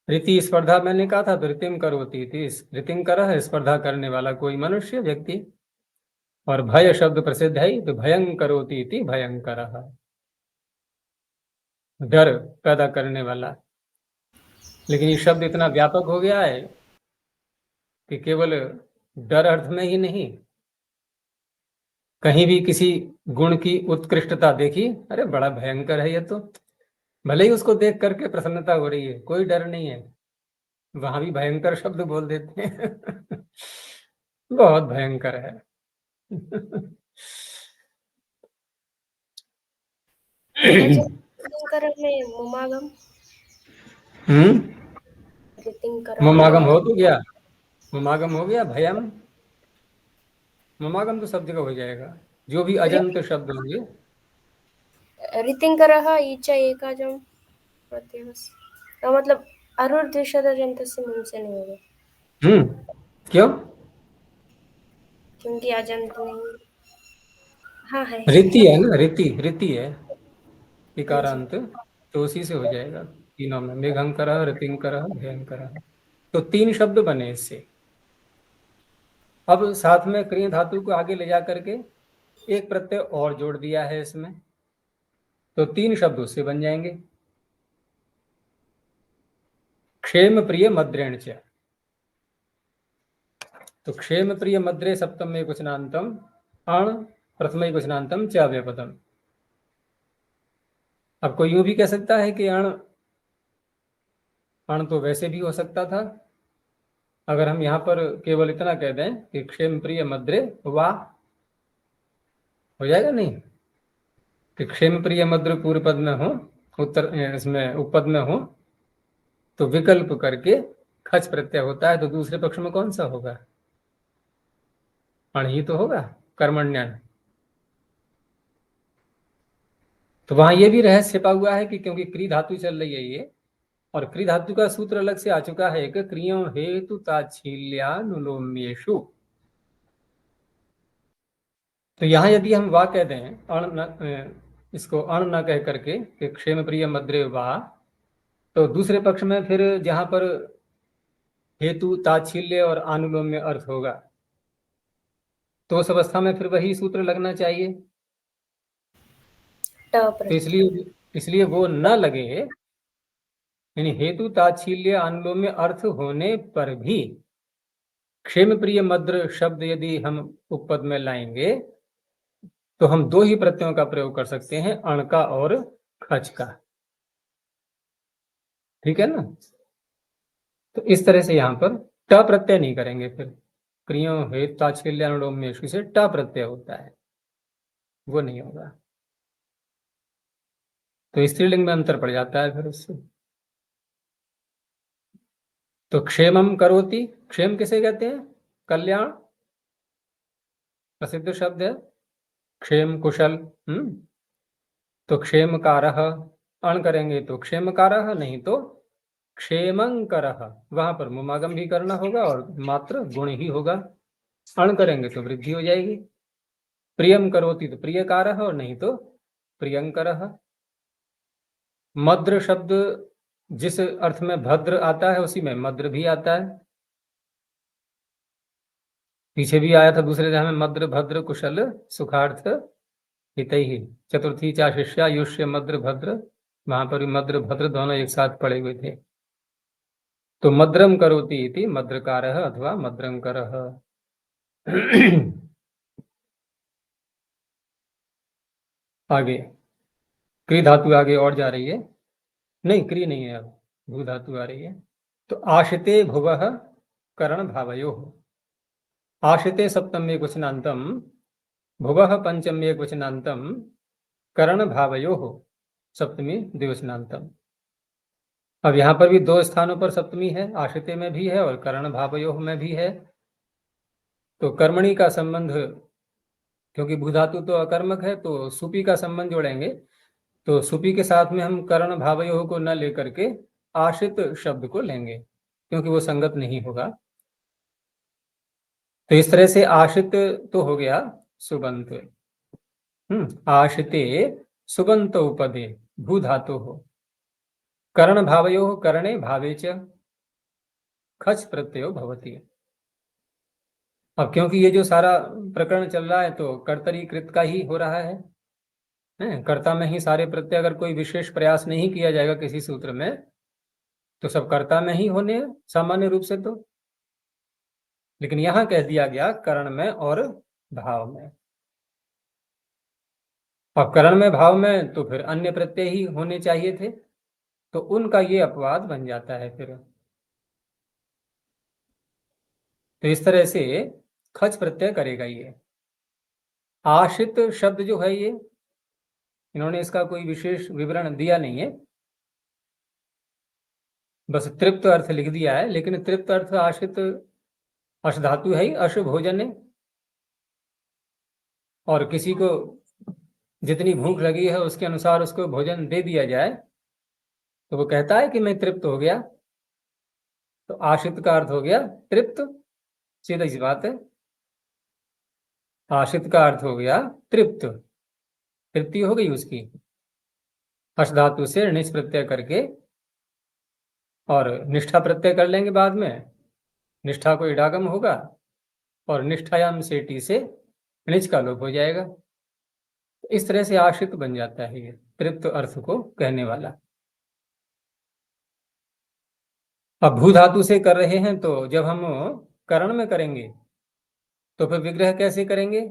ऋति स्पर्धा मैंने कहा था, तो ऋतिम करोति थी, ऋतिम करह स्पर्धा करने वाला कोई मनुष्य व्यक्ति। और भय शब्द प्रसिद्ध है, तो भयं करोति थी भयंकरः, डर पैदा करने वाला। लेकिन ये शब्द इतना व्यापक हो गया है कि केवल डर अर्थ में ही नहीं, कहीं भी किसी गुण की उत्कृष्टता देखी, अरे बड़ा भयंकर है ये तो, भले ही उसको देख करके प्रसन्नता हो रही है, कोई डर नहीं है, वहां भी भयंकर शब्द बोल देते हैं। बहुत भयंकर है। रितिंकर में मुमागम रितिंकर मुमागम हो तो गया, मुमागम हो गया। भयम, मुमागम तो सब जगह हो जाएगा, जो भी अजंत शब्द होंगे। रितिंकर ईच एकाजम प्रत्यय तो मतलब अरुर द्विशदजंतस्य मुंह से नहीं होगा। क्यों? क्योंकि अजंत नहीं। हाँ है रीति है ना, रीति रीति है हाँ जी। इकारांत, तो उसी से हो जाएगा तीनों में, मेघंकर, ऋतिंकर, भयंकर। तो 3 शब्द बने इससे। अब साथ में क्रिया धातु को आगे ले जा करके एक प्रत्यय और जोड़ दिया है इसमें, तो 3 शब्द उससे बन जाएंगे। क्षेम प्रिय मद्रेण च, तो क्षेम प्रिय मद्रे सप्तम में कुशनांतम अण प्रथम कुशनांतम च व्यपदम। अब कोई यूं भी कह सकता है कि अण, अण तो वैसे भी हो सकता था, अगर हम यहाँ पर केवल इतना कह दें कि क्षेम प्रिय मद्रे वाह, हो जाएगा नहीं? कि क्षेम प्रिय मद्र पूर्व पद में हो, उत्तर इसमें उपपद में हो, तो विकल्प करके खच प्रत्यय होता है, तो दूसरे पक्ष में कौन सा होगा? अण ही तो होगा, कर्मण्यन। तो वहां ये भी रहस्य छिपा हुआ है कि क्योंकि क्री धातु चल रही है ये, और क्री धातु का सूत्र अलग से आ चुका है, एक क्रियों हेतु ताच्छील्यानुलोम्येषु। तो यहाँ यदि हम वाह कह दें अण न, इसको अण न कह करके कि क्षेम प्रिय मद्रे वाह, तो दूसरे पक्ष में फिर जहां पर हेतु ताच्छील्य और आनुलोम्य अर्थ होगा, तो उस अवस्था में फिर वही सूत्र लगना चाहिए। तो इसलिए वो न लगे, यानी हेतु ताच्छील्य आनुलोम्य अर्थ होने पर भी क्षेम प्रिय मद्र शब्द यदि हम उपपद में लाएंगे, तो हम 2 ही प्रत्ययों का प्रयोग कर सकते हैं, अण का और खच का। ठीक है ना? तो इस तरह से यहां पर ट प्रत्यय नहीं करेंगे, फिर क्रियों हेतु ताच्छील्य अनुलोम्य से ट प्रत्यय होता है, वो नहीं होगा। तो स्त्रीलिंग में अंतर पड़ जाता है फिर उससे। तो क्षेमम करोति, क्षेम किसे कहते हैं? कल्याण, प्रसिद्ध शब्द है, क्षेम कुशल। तो क्षेमकारः, अण करेंगे तो क्षेमकारः, नहीं तो क्षेमंकरः। वहां पर मुमागम भी करना होगा और मात्र गुण ही होगा। अण करेंगे तो वृद्धि हो जाएगी। प्रियम करोति तो प्रियकारः, और नहीं तो प्रियंकरः। मद्र शब्द जिस अर्थ में भद्र आता है, उसी में मद्र भी आता है। पीछे भी आया था दूसरे जहां में मद्र भद्र कुशल सुखार्थ हितैहि चतुर्थी चा शिष्या युष्य मद्र भद्र, वहां पर भी मद्र भद्र दोनों एक साथ पड़े हुए थे। तो मद्रम करोति इति मद्रकारः अथवा मद्रंकरः। आगे क्री धातु आगे और जा रही है, नहीं क्री नहीं है, अब भू धातु आ रही है। तो आशिते भुवः करण भावयोः, आशिते सप्तम्ये क्वचनान्तम, भुवः पंचम्ये क्वचनान्तम, करण भावयोः सप्तमी द्विवचनान्तम। अब यहाँ पर भी 2 स्थानों पर सप्तमी है, आशिते में भी है और करण भावयोः में भी है। तो कर्मणि का संबंध, क्योंकि भूधातु तो अकर्मक है, तो सुपी का संबंध जोड़ेंगे, तो सुपी के साथ में हम करण भावयोः को न लेकर के आश्रित शब्द को लेंगे, क्योंकि वो संगत नहीं होगा। तो इस तरह से आश्रित तो हो गया सुबंत। आश्रिते सुबंत उपदे भू धातु हो, करण भावयोः करणे भावे च खच प्रत्ययो भवति। अब क्योंकि ये जो सारा प्रकरण चल रहा है तो कर्तरी कृत का ही हो रहा है, कर्ता में ही सारे प्रत्यय, अगर कोई विशेष प्रयास नहीं किया जाएगा किसी सूत्र में, तो सब कर्ता में ही होने सामान्य रूप से तो। लेकिन यहां कह दिया गया करण में और भाव में। और करण में भाव में तो फिर अन्य प्रत्यय ही होने चाहिए थे, तो उनका ये अपवाद बन जाता है फिर। तो इस तरह से खच प्रत्यय करेगा ये। आश्रित शब्द जो है ये, इन्होंने इसका कोई विशेष विवरण दिया नहीं है, बस तृप्त अर्थ लिख दिया है। लेकिन तृप्त अर्थ आश्रित अश धातु है ही, अश भोजन है, और किसी को जितनी भूख लगी है उसके अनुसार उसको भोजन दे दिया जाए तो वो कहता है कि मैं तृप्त हो गया। तो आश्रित का अर्थ हो गया तृप्त, सीधी सी बात है। आश्रित का अर्थ हो गया तृप्त, तृप्ति हो गई उसकी। हर्ष धातु से निष्ठ प्रत्यय करके और निष्ठा प्रत्यय कर लेंगे बाद में, निष्ठा को इडागम होगा और निष्ठायाम से टी से निच का लोप हो जाएगा। इस तरह से आश्रित बन जाता है ये तृप्त अर्थ को कहने वाला। अब भू धातु से कर रहे हैं तो जब हम करण में करेंगे तो फिर विग्रह कैसे करेंगे?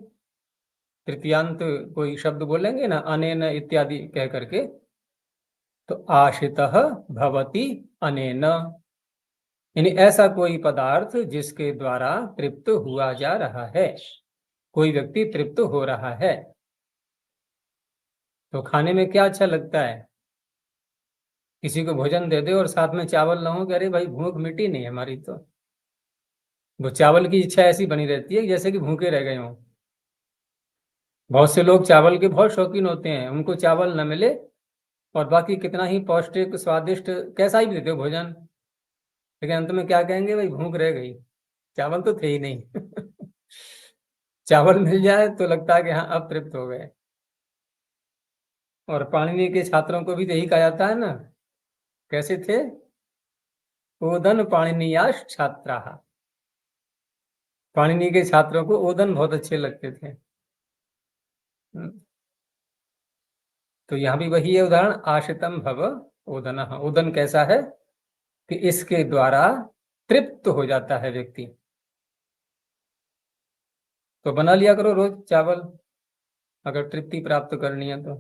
तृतीयांत कोई शब्द बोलेंगे ना, अनेन इत्यादि कह करके, तो आश्रितः भवति अनेन, यानी ऐसा कोई पदार्थ जिसके द्वारा तृप्त हुआ जा रहा है, कोई व्यक्ति तृप्त हो रहा है। तो खाने में क्या अच्छा लगता है? किसी को भोजन दे दे और साथ में चावल ना हो कि अरे भाई भूख मिटी नहीं हमारी, तो वो चावल की इच्छा ऐसी बनी रहती है जैसे कि भूखे रह गए हों। बहुत से लोग चावल के बहुत शौकीन होते हैं, उनको चावल न मिले और बाकी कितना ही पौष्टिक स्वादिष्ट कैसा ही भी देते हो भोजन, लेकिन अंत में क्या कहेंगे, भाई भूख रह गई, चावल तो थे ही नहीं। चावल मिल जाए तो लगता है कि हाँ अब तृप्त हो गए। और पाणिनि के छात्रों को भी तो यही कहा जाता है ना, कैसे थे? ओदन पाणिनियाश छात्रा। पाणिनि के छात्रों को ओदन बहुत अच्छे लगते थे। तो यहाँ भी वही है उदाहरण, आश्रितम भव ओदन। ओदन कैसा है कि इसके द्वारा तृप्त हो जाता है व्यक्ति। तो बना लिया करो रोज चावल अगर तृप्ति प्राप्त करनी है तो।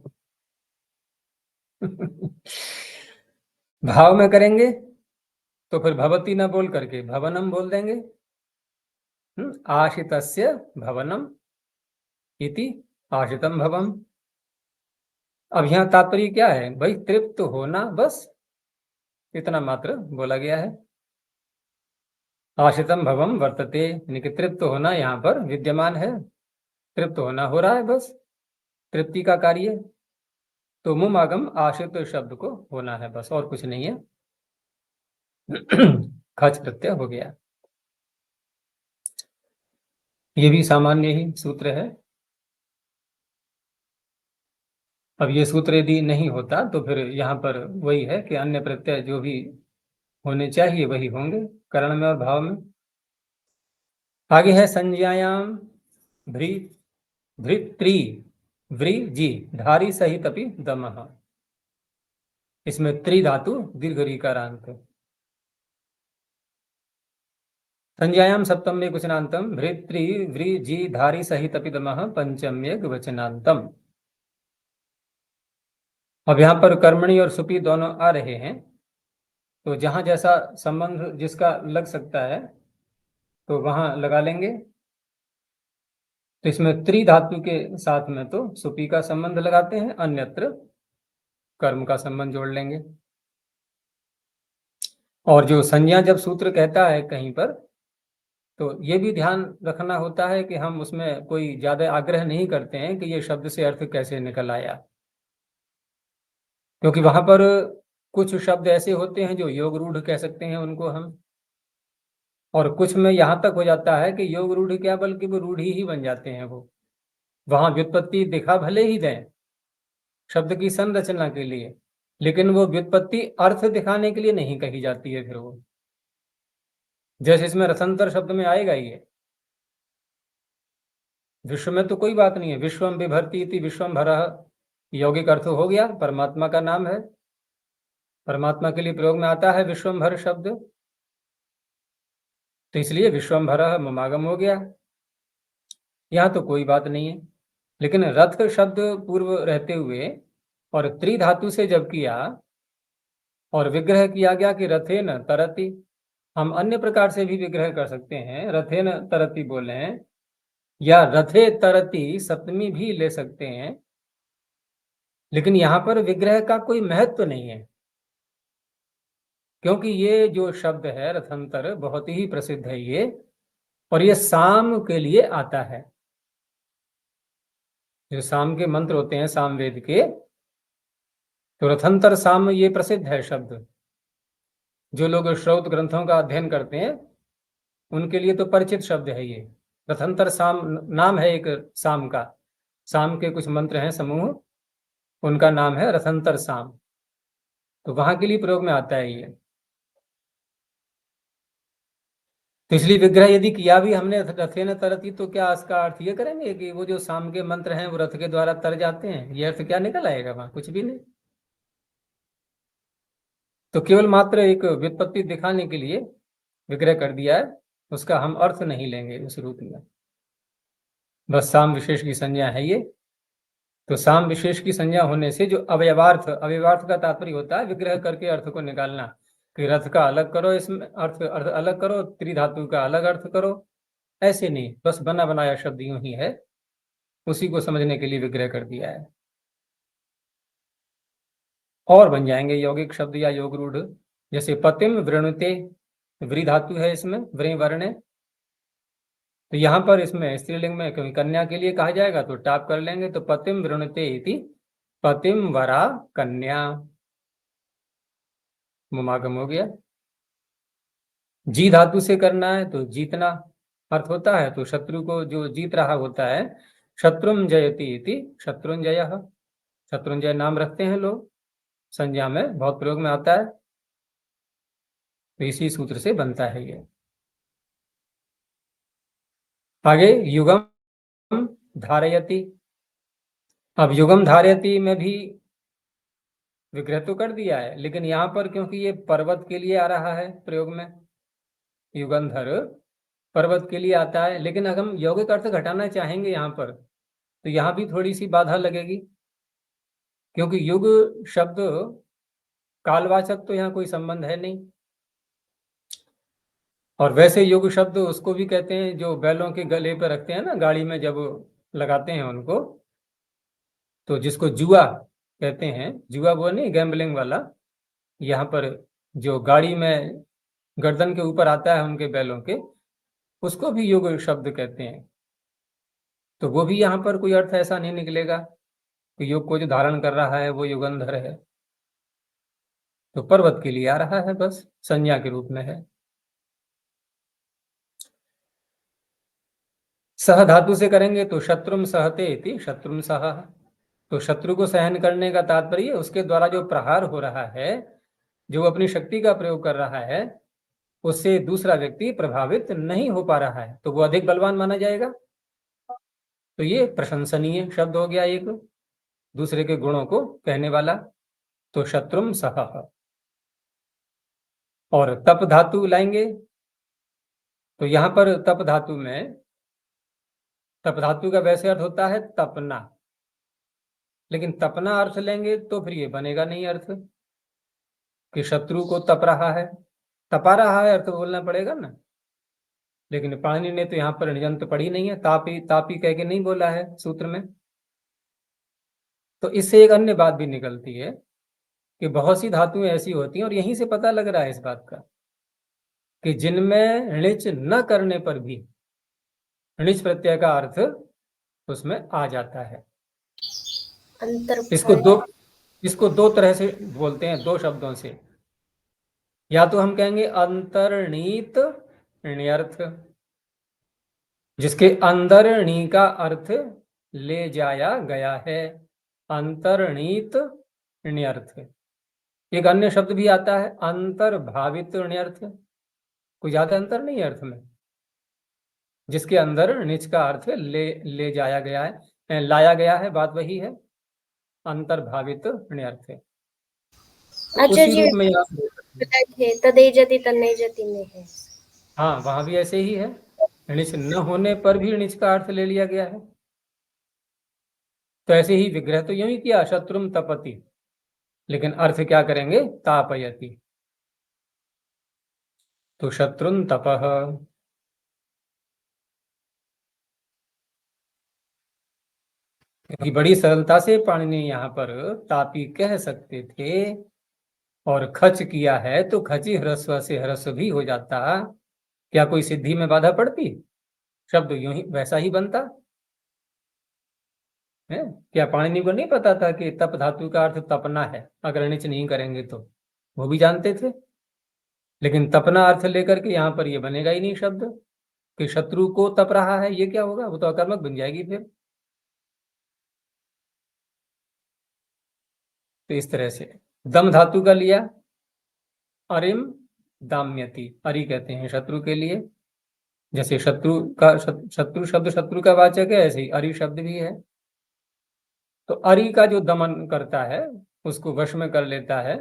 भाव में करेंगे तो फिर भवती न बोल करके भवनम बोल देंगे। आश्रितस्य भवनम इति आश्रितम भवम। अब यहाँ तात्पर्य क्या है भाई? तृप्त होना, बस इतना मात्र बोला गया है। आश्रितम भवम वर्तते, यानी कि तृप्त होना यहाँ पर विद्यमान है, तृप्त होना हो रहा है, बस तृप्ति का कार्य। तो मुमागम आश्रित शब्द को होना है, बस और कुछ नहीं है। खच प्रत्यय हो गया। ये भी सामान्य ही सूत्र है। अब ये सूत्र यदि नहीं होता तो फिर यहाँ पर वही है कि अन्य प्रत्यय जो भी होने चाहिए वही होंगे करण में और भाव में। आगे है संज्ञायाम भ्री भृत्री व्री जी धारी सहित अपि दमः। इसमें त्रि धातु दीर्घ रीकारांत। संज्ञायाम सप्तम्ये वचनांतम भृत्री व्री जी धारी सहित अपि दमः पंचम्ये वचनांतम। अब यहाँ पर कर्मणि और सुपी दोनों आ रहे हैं, तो जहां जैसा संबंध जिसका लग सकता है तो वहां लगा लेंगे। तो इसमें त्रि धातु के साथ में तो सुपी का संबंध लगाते हैं, अन्यत्र कर्म का संबंध जोड़ लेंगे। और जो संज्ञा जब सूत्र कहता है कहीं पर, तो ये भी ध्यान रखना होता है कि हम उसमें कोई ज्यादा आग्रह नहीं करते हैं कि ये शब्द से अर्थ कैसे निकल आया, क्योंकि वहां पर कुछ शब्द ऐसे होते हैं जो योग रूढ़ कह सकते हैं उनको हम, और कुछ में यहाँ तक हो जाता है कि योग रूढ़ क्या बल्कि वो रूढ़ी ही बन जाते हैं। वो वहां व्युत्पत्ति दिखा भले ही दें शब्द की संरचना के लिए, लेकिन वो व्युत्पत्ति अर्थ दिखाने के लिए नहीं कही जाती है फिर वो। जैसे इसमें रसंतर शब्द में आएगा ये, विश्व में तो कोई बात नहीं है, विश्वम बिभर्ति इति विश्वम भरः, यौगिक अर्थ हो गया, परमात्मा का नाम है, परमात्मा के लिए प्रयोग में आता है विश्वम्भर शब्द, तो इसलिए विश्वम्भरः ममागम हो गया। यहाँ तो कोई बात नहीं है। लेकिन रथ शब्द पूर्व रहते हुए और त्रिधातु से जब किया और विग्रह किया गया कि रथेन तरति, हम अन्य प्रकार से भी विग्रह कर सकते हैं, रथेन तरति बोले या रथे तरति सप्तमी भी ले सकते हैं। लेकिन यहाँ पर विग्रह का कोई महत्व नहीं है, क्योंकि ये जो शब्द है रथंतर बहुत ही प्रसिद्ध है ये, और ये साम के लिए आता है। जो साम के मंत्र होते हैं सामवेद के, तो रथंतर साम ये प्रसिद्ध है शब्द। जो लोग श्रौत ग्रंथों का अध्ययन करते हैं उनके लिए तो परिचित शब्द है ये। रथंतर साम नाम है एक साम का, साम के कुछ मंत्र हैं समूह, उनका नाम है रथंतर साम, तो वहां के लिए प्रयोग में आता है ये। तो इसलिए विग्रह यदि किया भी हमने रथे न तरती, तो क्या इसका अर्थ ये करेंगे कि वो जो साम के मंत्र हैं वो रथ के द्वारा तर जाते हैं? ये अर्थ क्या निकल आएगा? वहां कुछ भी नहीं। तो केवल मात्र एक व्युत्पत्ति दिखाने के लिए विग्रह कर दिया है, उसका हम अर्थ नहीं लेंगे उस रूप में। बस साम विशेष की संज्ञा है ये। तो साम विशेष की संज्ञा होने से जो अवयवार्थ, अवयवार्थ का तात्पर्य होता है विग्रह करके अर्थ को निकालना, कि रथ का अलग करो, इसमें अर्थ अलग करो, त्रिधातु का अलग अर्थ करो, ऐसे नहीं, बस बना बनाया शब्द यूं ही है, उसी को समझने के लिए विग्रह कर दिया है। और बन जाएंगे यौगिक शब्द या योग रूढ़, जैसे पतिम वृणुते, वृ धातु है इसमें, वृ वर्ण, तो यहाँ पर इसमें स्त्रीलिंग में क्योंकि कन्या के लिए कहा जाएगा तो टाप कर लेंगे, तो पतिम वृणुते इति पतिम वरा कन्या, मुमागम हो गया। जी धातु से करना है तो जीतना अर्थ होता है, तो शत्रु को जो जीत रहा होता है, शत्रुम जयति इति शत्रुंजय, शत्रुंजय नाम रखते हैं लोग, संज्ञा में बहुत प्रयोग में आता है, तो इसी सूत्र से बनता है ये। आगे युगम धारयति। अब युगम धारयति में भी विग्रह तो कर दिया है, लेकिन यहाँ पर क्योंकि ये पर्वत के लिए आ रहा है प्रयोग में, युगंधर पर्वत के लिए आता है, लेकिन अगर हम यौगिक अर्थ घटाना चाहेंगे यहाँ पर, तो यहाँ भी थोड़ी सी बाधा लगेगी, क्योंकि युग शब्द कालवाचक तो यहाँ कोई संबंध है नहीं, और वैसे युग शब्द उसको भी कहते हैं जो बैलों के गले पर रखते हैं ना, गाड़ी में जब लगाते हैं उनको, तो जिसको जुआ कहते हैं, जुआ वो नहीं गैम्बलिंग वाला, यहाँ पर जो गाड़ी में गर्दन के ऊपर आता है उनके बैलों के, उसको भी युग शब्द कहते हैं। तो वो भी यहाँ पर कोई अर्थ ऐसा नहीं निकलेगा कि युग को जो धारण कर रहा है वो युगंधर है, तो पर्वत के लिए आ रहा है, बस संज्ञा के रूप में है। सह धातु से करेंगे तो शत्रुम सहते इति शत्रुम सह, तो शत्रु को सहन करने का तात्पर्य उसके द्वारा जो प्रहार हो रहा है, जो अपनी शक्ति का प्रयोग कर रहा है, उससे दूसरा व्यक्ति प्रभावित नहीं हो पा रहा है, तो वो अधिक बलवान माना जाएगा। तो ये प्रशंसनीय शब्द हो गया एक, दूसरे के गुणों को कहने वाला, तो शत्रुम सह। और तप धातु लाएंगे, तो यहां पर तप धातु में, तप धातु का वैसे अर्थ होता है तपना, लेकिन तपना अर्थ लेंगे तो फिर ये बनेगा नहीं अर्थ, कि शत्रु को तप रहा है, तपा रहा है अर्थ बोलना पड़ेगा ना, लेकिन पाणिनि ने तो यहाँ पर निजंत पढ़ी नहीं है, तापी तापी कह के नहीं बोला है सूत्र में। तो इससे एक अन्य बात भी निकलती है कि बहुत सी धातुएं ऐसी होती हैं, और यहीं से पता लग रहा है इस बात का, कि जिनमें ऋच न करने पर भी ऋच प्रत्यय का अर्थ उसमें आ जाता है। इसको दो तरह से बोलते हैं, दो शब्दों से, या तो हम कहेंगे अंतर्णीत ण्यर्थ, जिसके अंदर णी का अर्थ ले जाया गया है, अंतर्णीत ण्यर्थ। एक अन्य शब्द भी आता है अंतर्भावित ण्यर्थ, कोई ज्यादा अंतर नहीं है अर्थ में, जिसके अंदर निच का अर्थ ले जाया गया है, लाया गया है, बात वही है, अंतर्भावित ण्यर्थ है। अच्छा उसी जी, रूप में तदेजति तन्नेजति में है। हाँ, वहां भी ऐसे ही है, णिच न होने पर भी णिच का अर्थ ले लिया गया है। तो ऐसे ही विग्रह तो यूं ही किया, शत्रुम तपति, लेकिन अर्थ क्या करेंगे? तापयति, तो शत्रुन तपह। क्योंकि बड़ी सरलता से पाणिनि यहाँ पर तापी कह सकते थे, और खच किया है तो खची ह्रस्व से ह्रस्व भी हो जाता। क्या कोई सिद्धि में बाधा पड़ती? शब्द यूं ही वैसा ही बनता है। क्या पाणिनि को नहीं पता था कि तप धातु का अर्थ तपना है, अगर अनिच नहीं करेंगे तो? वो भी जानते थे, लेकिन तपना अर्थ लेकर के यहाँ पर ये बनेगा ही नहीं शब्द कि शत्रु को तप रहा है। ये क्या होगा? वो तो अकर्मक बन जाएगी फिर। तो इस तरह से दम धातु का लिया, अरिम दाम्यति, अरि कहते हैं शत्रु के लिए। जैसे शत्रु शब्द शत्रु का वाचक है, ऐसे ही अरि शब्द भी है। तो अरि का जो दमन करता है, उसको वश में कर लेता है,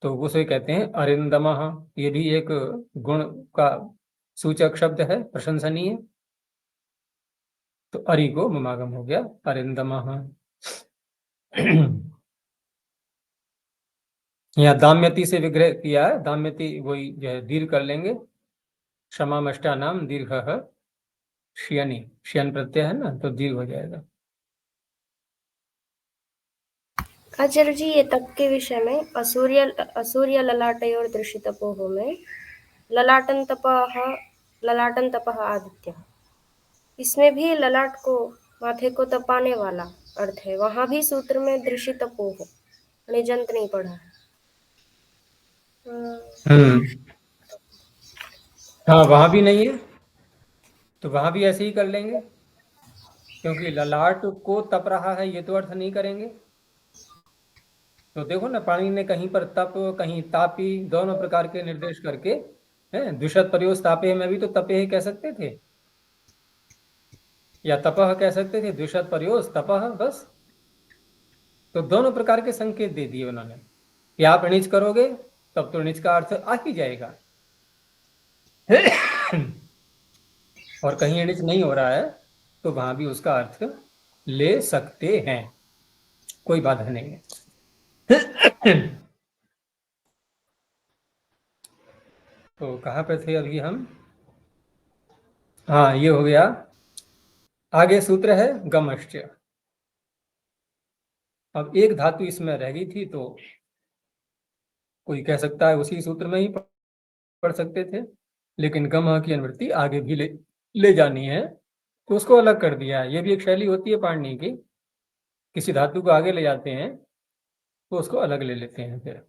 तो उसे कहते हैं अरिंदमः। ये भी एक गुण का सूचक शब्द है, प्रशंसनीय। तो अरि को ममागम हो गया अरिंदमः। यहाँ दाम्यति से विग्रह किया है। दाम्यति वही जो है दीर्घ कर लेंगे, क्षमा नाम दीर्घ श्यनि, श्यन प्रत्यय है ना, तो दीर्घ हो जाएगा। आचार्य जी, ये तप के विषय में असूर्य ललाटयोर दृशितपोह में ललाटन तपः आदित्य, इसमें भी ललाट को, माथे को तपाने वाला अर्थ है। वहां भी सूत्र में दृशितपोह, निजंत नहीं पढ़ा है। हाँ, वहां भी नहीं है, तो वहां भी ऐसे ही कर लेंगे, क्योंकि ललाट को तप रहा है ये तो अर्थ नहीं करेंगे। तो देखो ना, पाणिनि ने कहीं पर तप, कहीं तापी, दोनों प्रकार के निर्देश करके है। द्विशत प्रयोज तापे में भी तो तपे कह सकते थे, या तपह कह सकते थे, द्विशत प्रयोज तपह, बस। तो दोनों प्रकार के संकेत दे दिए उन्होंने कि आप णिच करोगे तब तो णिच का अर्थ आ ही जाएगा, और कहीं णिच नहीं हो रहा है तो वहां भी उसका अर्थ ले सकते हैं, कोई बाधा नहीं है। तो कहां पे थे अभी हम? हाँ, ये हो गया। आगे सूत्र है गमश्च। अब एक धातु इसमें रह गई थी, तो कोई कह सकता है उसी सूत्र में ही पढ़ सकते थे, लेकिन गम की अनुवृत्ति आगे भी ले जानी है, तो उसको अलग कर दिया है। ये भी एक शैली होती है पाणिनि की, किसी धातु को आगे ले जाते हैं तो उसको अलग ले लेते हैं फिर।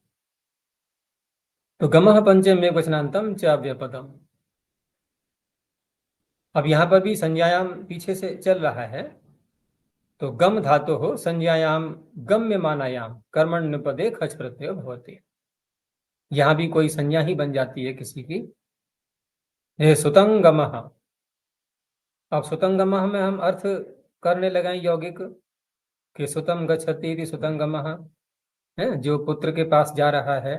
तो गमः पंचम में वचनांतम च अव्यपदम। अब यहाँ पर भी संज्ञायाम पीछे से चल रहा है, तो गम धातु हो संज्ञायाम गम्य मानायाम कर्मण निपदे खच प्रत्यय भवति। यहाँ भी कोई संज्ञा ही बन जाती है किसी की। ये सुतंगमः। अब सुतंगमः में हम अर्थ करने लगे यौगिक कि सुतम गच्छति सुतंगमः, है जो पुत्र के पास जा रहा है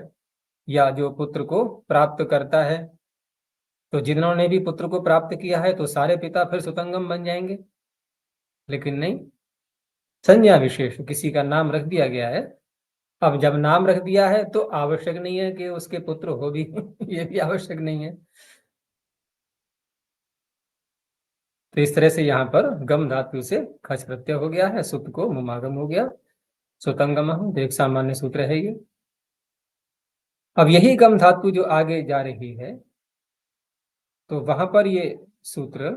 या जो पुत्र को प्राप्त करता है। तो जिन्होंने भी पुत्र को प्राप्त किया है तो सारे पिता फिर सुतंगम बन जाएंगे, लेकिन नहीं, संज्ञा विशेष किसी का नाम रख दिया गया है। अब जब नाम रख दिया है तो आवश्यक नहीं है कि उसके पुत्र हो भी। ये भी आवश्यक नहीं है। तो इस तरह से यहाँ पर गम धातु से खच प्रत्यय हो गया है, सुत को मुमागम हो गया, सुतंगम। एक सामान्य सूत्र है ये। अब यही गम धातु जो आगे जा रही है, तो वहां पर ये सूत्र,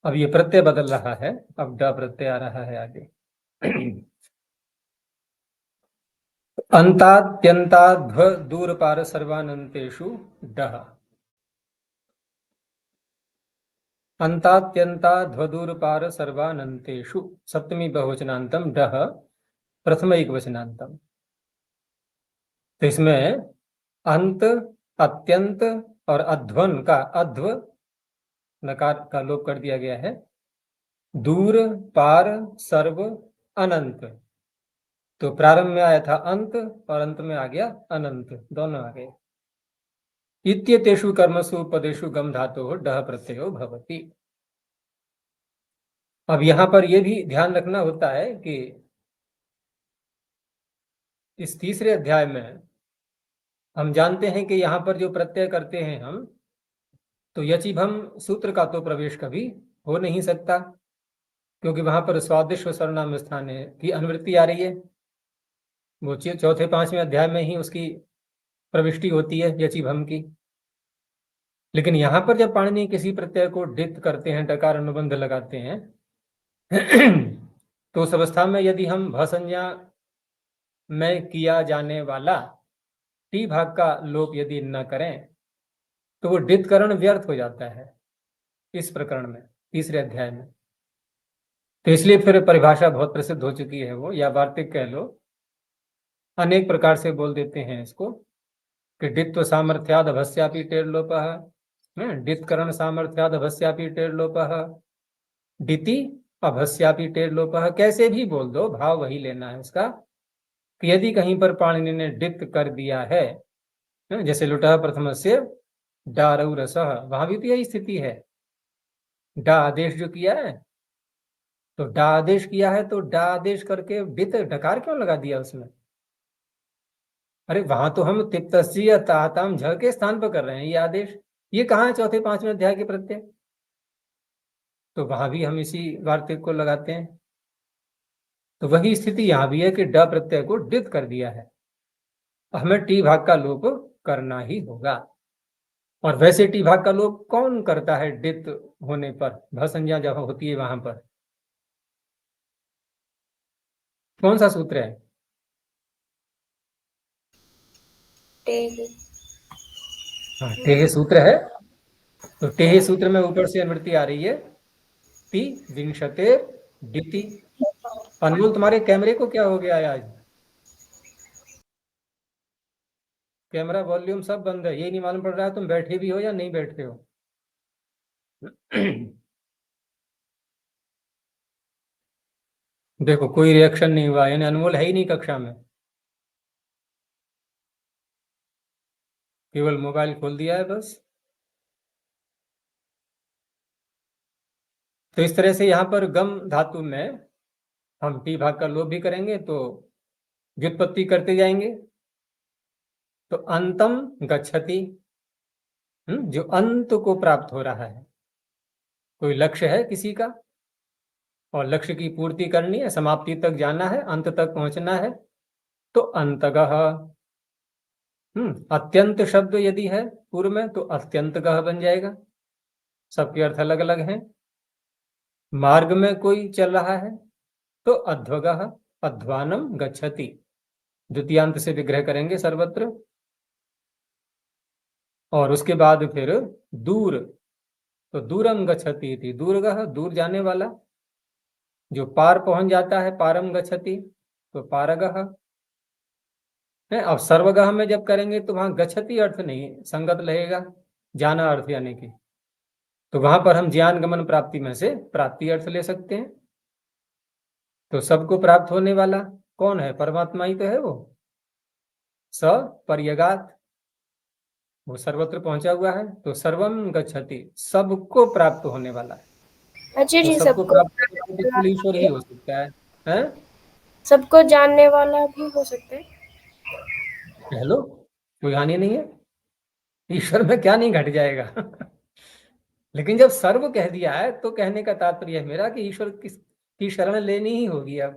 अब ये प्रत्यय बदल रहा है, अब ड प्रत्यय आ रहा है आगे। अंताद्यंताध्व दूरपार सर्वानंतेषु डह। अंताद्यंताध्वदूरपार सर्वानंतेषु, सप्तमी बहुवचनांतम डह, प्रथम एक वचनांतम। तो इसमें अंत, अत्यंत और अध्वन का अध्व नकार का लोप कर दिया गया है। दूर, पार, सर्व, अनंत। तो प्रारंभ में आया था अंत और अंत में आ गया अनंत, दोनों आ गए। इत्येतेषु कर्मसु पदेषु गम धातु डह प्रत्ययो भवति। अब यहां पर यह भी ध्यान रखना होता है कि इस तीसरे अध्याय में हम जानते हैं कि यहां पर जो प्रत्यय करते हैं हम, तो यचिभम सूत्र का तो प्रवेश कभी हो नहीं सकता, क्योंकि वहां पर स्वादिष्ट सर्वनाम स्थान है की अनुवृत्ति आ रही है, वो चौथे पांचवें अध्याय में ही उसकी प्रविष्टि होती है यचि भम की। लेकिन यहां पर जब पाणिनि किसी प्रत्यय को डित करते हैं, डकार अनुबंध लगाते हैं, तो उस अवस्था में यदि हम भ संज्ञा में किया जाने वाला टी भाग का लोप यदि न करें तो वो डितकरण व्यर्थ हो जाता है इस प्रकरण में, तीसरे अध्याय में। तो इसलिए फिर परिभाषा बहुत प्रसिद्ध हो चुकी है वो, या वार्तिक कह लो, अनेक प्रकार से बोल देते हैं इसको कि डित्व सामर्थ्याद अभस्यापि टेर्लोपः, डितकरण सामर्थ्याद अभस्यापि टेर्लोपः, डिति अभस्यापि टेर्लोपः, कैसे भी बोल दो, भाव वही लेना है उसका कि यदि कहीं पर पाणिनि ने डित कर दिया है, जैसे लुटः प्रथम से डारऊ रसः, वहां भी तो यही स्थिति है, डा आदेश जो किया है, तो डा आदेश किया है तो डा आदेश करके डित डकार क्यों लगा दिया उसमें? अरे वहां तो हम तिप्तस्य ताताम झ के स्थान पर कर रहे हैं ये आदेश, ये कहाँ है चौथे पांचवें अध्याय के प्रत्यय? तो वहां भी हम इसी वार्तिक को लगाते हैं। तो वही स्थिति यहां भी है कि ड प्रत्यय को डित कर दिया है, हमें टी भाग का लोप करना ही होगा। और वैसे टी भाग का लोप कौन करता है डित होने पर, भ संज्ञा जब होती है वहां पर? कौन सा सूत्र है? टेहि। हाँ, टेह सूत्र है। तो टेह सूत्र में ऊपर से अनुवृत्ति आ रही है ति विंशते डिति। अनमोल, तुम्हारे कैमरे को क्या हो गया है आज? कैमरा वॉल्यूम सब बंद है, ये नहीं मालूम पड़ रहा है तुम बैठे भी हो या नहीं बैठे हो। देखो कोई रिएक्शन नहीं हुआ, यानी अनमोल है ही नहीं कक्षा में, केवल मोबाइल खोल दिया है बस। तो इस तरह से यहाँ पर गम धातु में हम टी भाग का लोप भी करेंगे तो व्युत्पत्ति करते जाएंगे। तो अंतम गच्छति, जो अंत को प्राप्त हो रहा है, कोई लक्ष्य है किसी का और लक्ष्य की पूर्ति करनी है, समाप्ति तक जाना है, अंत तक पहुंचना है, तो अंतगः। अत्यंत शब्द यदि है पूर्व में तो अत्यंतगः बन जाएगा, सबके अर्थ अलग अलग हैं। मार्ग में कोई चल रहा है तो अध्वगः, अध्वानम गच्छति, द्वितीयांत से विग्रह करेंगे सर्वत्र। और उसके बाद फिर दूर, तो दूरम गच्छति थी, दूरगः, दूर जाने वाला, जो पार पहुंच जाता है, पारम गच्छति, तो पारगः। अब सर्वगः में जब करेंगे तो वहां गच्छति अर्थ नहीं संगत लगेगा, जाना अर्थ यानी कि, तो वहां पर हम ज्ञान गमन प्राप्ति में से प्राप्ति अर्थ ले सकते हैं। तो सबको प्राप्त होने वाला कौन है? परमात्मा ही तो है वो, स पर्यगात, वो सर्वत्र पहुंचा हुआ है, तो सर्वम गच्छति, सबको प्राप्त होने वाला है। अच्छा तो जी, सबको सबको प्राप्त करने वाला केवल ईश्वर ही हो सकता है, हैं? सबको जानने वाला भी हो सकता है। हेलो, कोई हानि नहीं है, ईश्वर में क्या नहीं घट जाएगा। लेकिन जब सर्व कह दिया है तो कहने का तात्पर्य है मेरा कि ईश्वर की शरण लेनी ही होगी अब,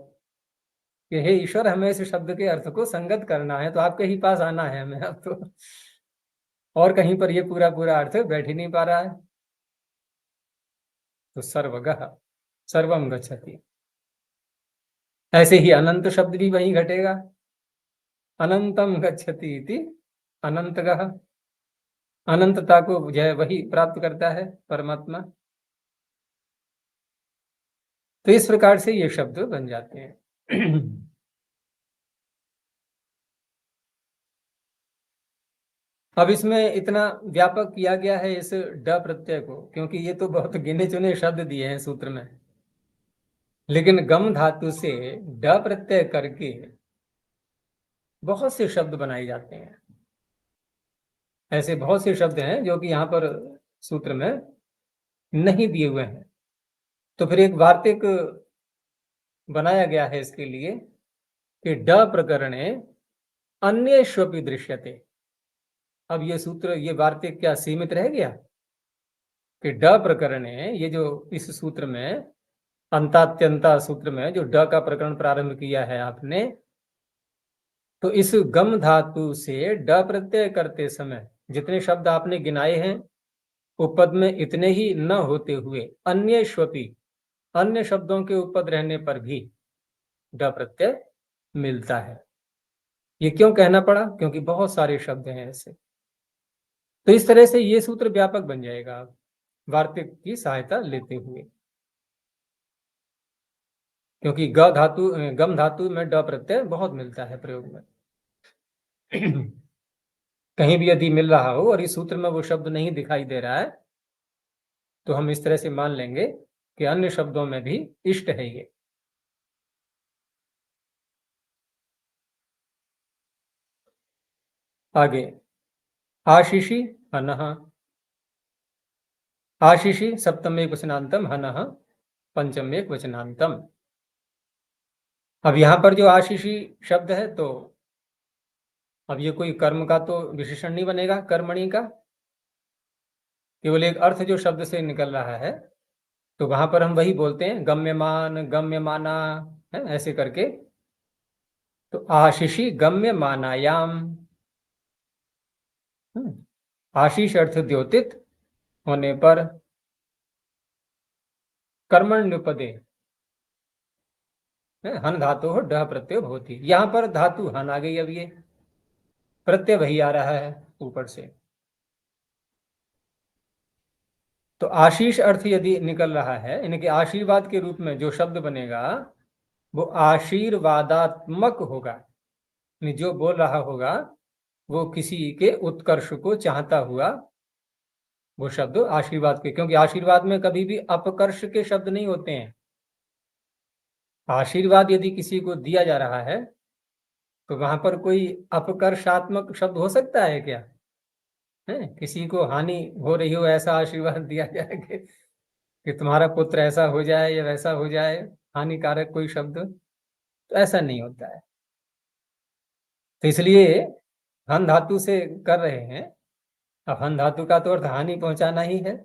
कि हे ईश्वर हमें इस शब्द के अर्थ को संगत करना है, तो आपके ही पास आना है हमें अब तो, और कहीं पर ये पूरा पूरा अर्थ बैठ ही नहीं पा रहा है। तो सर्वगः, सर्वम गच्छति, ऐसे ही अनंत शब्द भी वहीं घटेगा, अनंतम गच्छति इति अनंतगः, अनंतता को जो है वही प्राप्त करता है परमात्मा। तो इस प्रकार से ये शब्द बन जाते हैं। अब इसमें इतना व्यापक किया गया है इस ड प्रत्यय को, क्योंकि ये तो बहुत गिने चुने शब्द दिए हैं सूत्र में, लेकिन गम धातु से ड प्रत्यय करके बहुत से शब्द बनाए जाते हैं। ऐसे बहुत से शब्द हैं जो कि यहाँ पर सूत्र में नहीं दिए हुए हैं। तो फिर एक वार्तिक बनाया गया है इसके लिए कि ड प्रकरणे अन्येष्वपि दृश्यते। अब ये सूत्र, ये वार्तिक क्या सीमित रह गया कि ड प्रकरणे, ये जो इस सूत्र में अंतात्यंता सूत्र में जो ड का प्रकरण प्रारंभ किया है आपने, तो इस गम धातु से ड प्रत्यय करते समय जितने शब्द आपने गिनाए हैं, उपपद में इतने ही न होते हुए अन्य श्वपी, अन्य शब्दों के उपपद रहने पर भी ड प्रत्यय मिलता है। ये क्यों कहना पड़ा? क्योंकि बहुत सारे शब्द हैं ऐसे। तो इस तरह से ये सूत्र व्यापक बन जाएगा वार्तिक की सहायता लेते हुए, क्योंकि गम धातु में ड प्रत्यय बहुत मिलता है प्रयोग में। कहीं भी यदि मिल रहा हो और इस सूत्र में वो शब्द नहीं दिखाई दे रहा है, तो हम इस तरह से मान लेंगे कि अन्य शब्दों में भी इष्ट है ये। आगे आशीषी हनः, आशीषी सप्तम एक वचनांतम, हनः पंचम एक वचनांतम। अब यहां पर जो आशीषी शब्द है, तो अब ये कोई कर्म का तो विशेषण नहीं बनेगा, कर्मणि का, केवल एक अर्थ जो शब्द से निकल रहा है, तो वहां पर हम वही बोलते हैं गम्यमान, गम्यमाना, है ऐसे करके। तो आशीषी गम्यमानायाम, आशीष अर्थ द्योतित होने पर कर्मण्युपदे हन धातु हो ड प्रत्यय होती। यहां पर धातु हन आ गई, अब ये प्रत्यय वही आ रहा है ऊपर से। तो आशीष अर्थ यदि निकल रहा है, यानी कि आशीर्वाद के रूप में जो शब्द बनेगा वो आशीर्वादात्मक होगा, यानी जो बोल रहा होगा वो किसी के उत्कर्ष को चाहता हुआ वो शब्द आशीर्वाद के, क्योंकि आशीर्वाद में कभी भी अपकर्ष के शब्द नहीं होते हैं। आशीर्वाद यदि किसी को दिया जा रहा है तो वहां पर कोई अपकर्षात्मक शब्द हो सकता है क्या? है किसी को हानि हो रही हो ऐसा आशीर्वाद दिया जाए कि तुम्हारा पुत्र ऐसा हो जाए या वैसा हो जाए, हानिकारक कोई शब्द, तो ऐसा नहीं होता है। तो इसलिए हन धातु से कर रहे हैं। अब हन धातु का तो अर्थ हानि पहुंचाना ही है,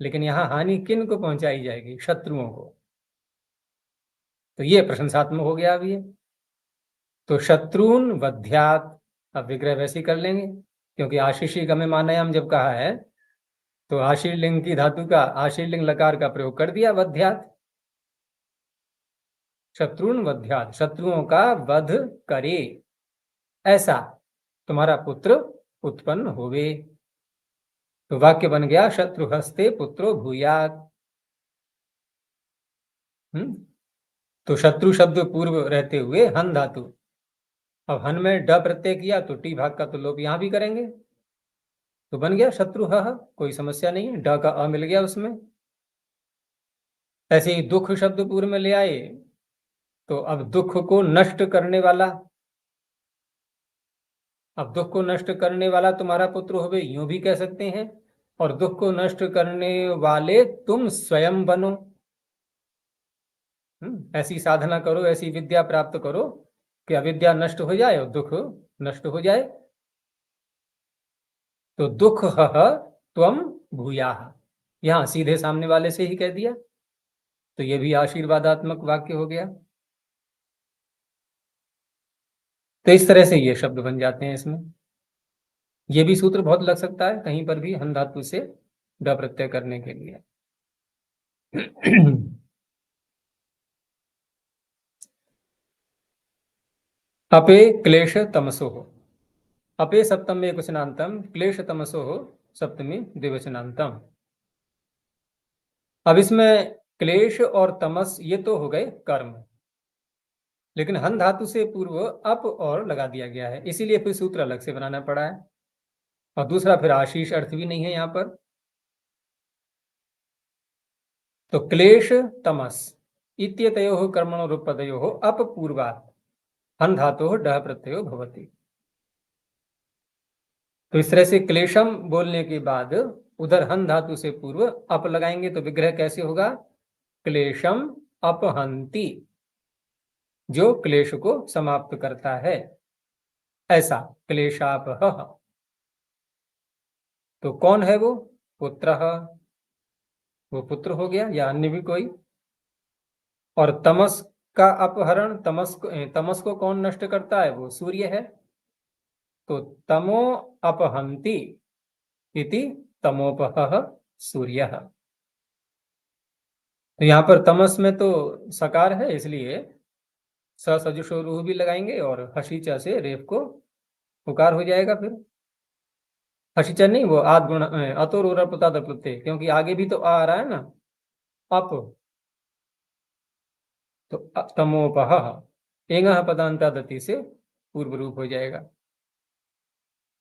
लेकिन यहाँ हानि किन को पहुंचाई जाएगी? शत्रुओं को। तो ये प्रशंसात्मक हो गया। अब ये तो शत्रुन वध्यात, अब विग्रह वैसे ही कर लेंगे, क्योंकि आशीषी गम्य मानयाम जब कहा है तो आशीर्लिंग की धातु का, आशीर्लिंग लकार का प्रयोग कर दिया, वध्यात। शत्रुन वध्यात, शत्रुओं का वध करे ऐसा तुम्हारा पुत्र उत्पन्न होवे। तो वाक्य बन गया शत्रु हस्ते पुत्रो भूयात। तो शत्रु शब्द पूर्व रहते हुए हन धातु, अब हन में ड प्रत्यय किया तो टी भाग का तो लोप यहां भी करेंगे, तो बन गया शत्रु ह, कोई समस्या नहीं है, ड का अ मिल गया उसमें। ऐसे ही दुख शब्द पूर्व में ले आए, तो अब दुख को नष्ट करने वाला, अब दुख को नष्ट करने वाला तुम्हारा पुत्र होवे, यूं भी कह सकते हैं, और दुख को नष्ट करने वाले तुम स्वयं बनो। ऐसी साधना करो, ऐसी विद्या प्राप्त करो कि अविद्या नष्ट हो जाए और दुख नष्ट हो जाए। तो दुख त्वम भूया, यहां सीधे सामने वाले से ही कह दिया, तो ये भी आशीर्वादात्मक वाक्य हो गया। तो इस तरह से ये शब्द बन जाते हैं इसमें। ये भी सूत्र बहुत लग सकता है कहीं पर भी हन धातु से ड प्रत्यय करने के लिए। अपे क्लेश तमसो हो, अपे सप्तम एक वचनांतम, क्लेश तमसो हो सप्तमी द्विवचनांतम। अब इसमें क्लेश और तमस ये तो हो गए कर्म, लेकिन हन धातु से पूर्व अप और लगा दिया गया है, इसीलिए फिर सूत्र अलग से बनाना पड़ा है। और दूसरा फिर आशीष अर्थ भी नहीं है यहां पर। तो क्लेश तमस इत्यतयोः कर्मणो रूपपदयोः अप पूर्वात् हन धातोः डः प्रत्ययो भवति। तो इस तरह से क्लेशम बोलने के बाद उधर हन धातु से पूर्व अप लगाएंगे, तो विग्रह कैसे होगा? क्लेशम अपहंति, जो क्लेश को समाप्त करता है, ऐसा क्लेशापह। तो कौन है वो? पुत्र, वो पुत्र हो गया, या अन्य भी कोई? और तमस का अपहरण, तमस को कौन नष्ट करता है? वो सूर्य है। तो तमो अपहंति इति तमोपहः सूर्यः। तो यहाँ पर तमस में तो सकार है, इसलिए स सजुषो रूह भी लगाएंगे और हसीचा से रेफ को पुकार हो जाएगा। फिर हसीचा नहीं, वो आद गुण अतो रोरा प्रताद प्रत्यय, क्योंकि आगे भी तो आ रहा है ना, अप। तो तमोपह एंग पदांतादति से पूर्व रूप हो जाएगा।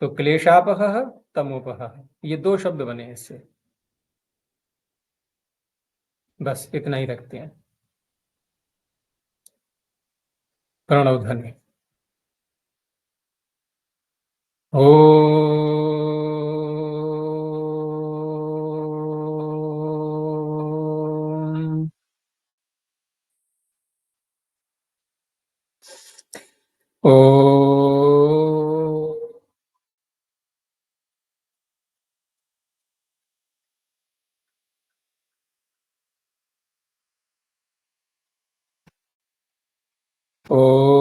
तो क्लेशापह तमोपह, ये दो शब्द बने हैं इससे। बस इतना ही रखते हैं। प्रणव ध्वनि। ओ ओ ओ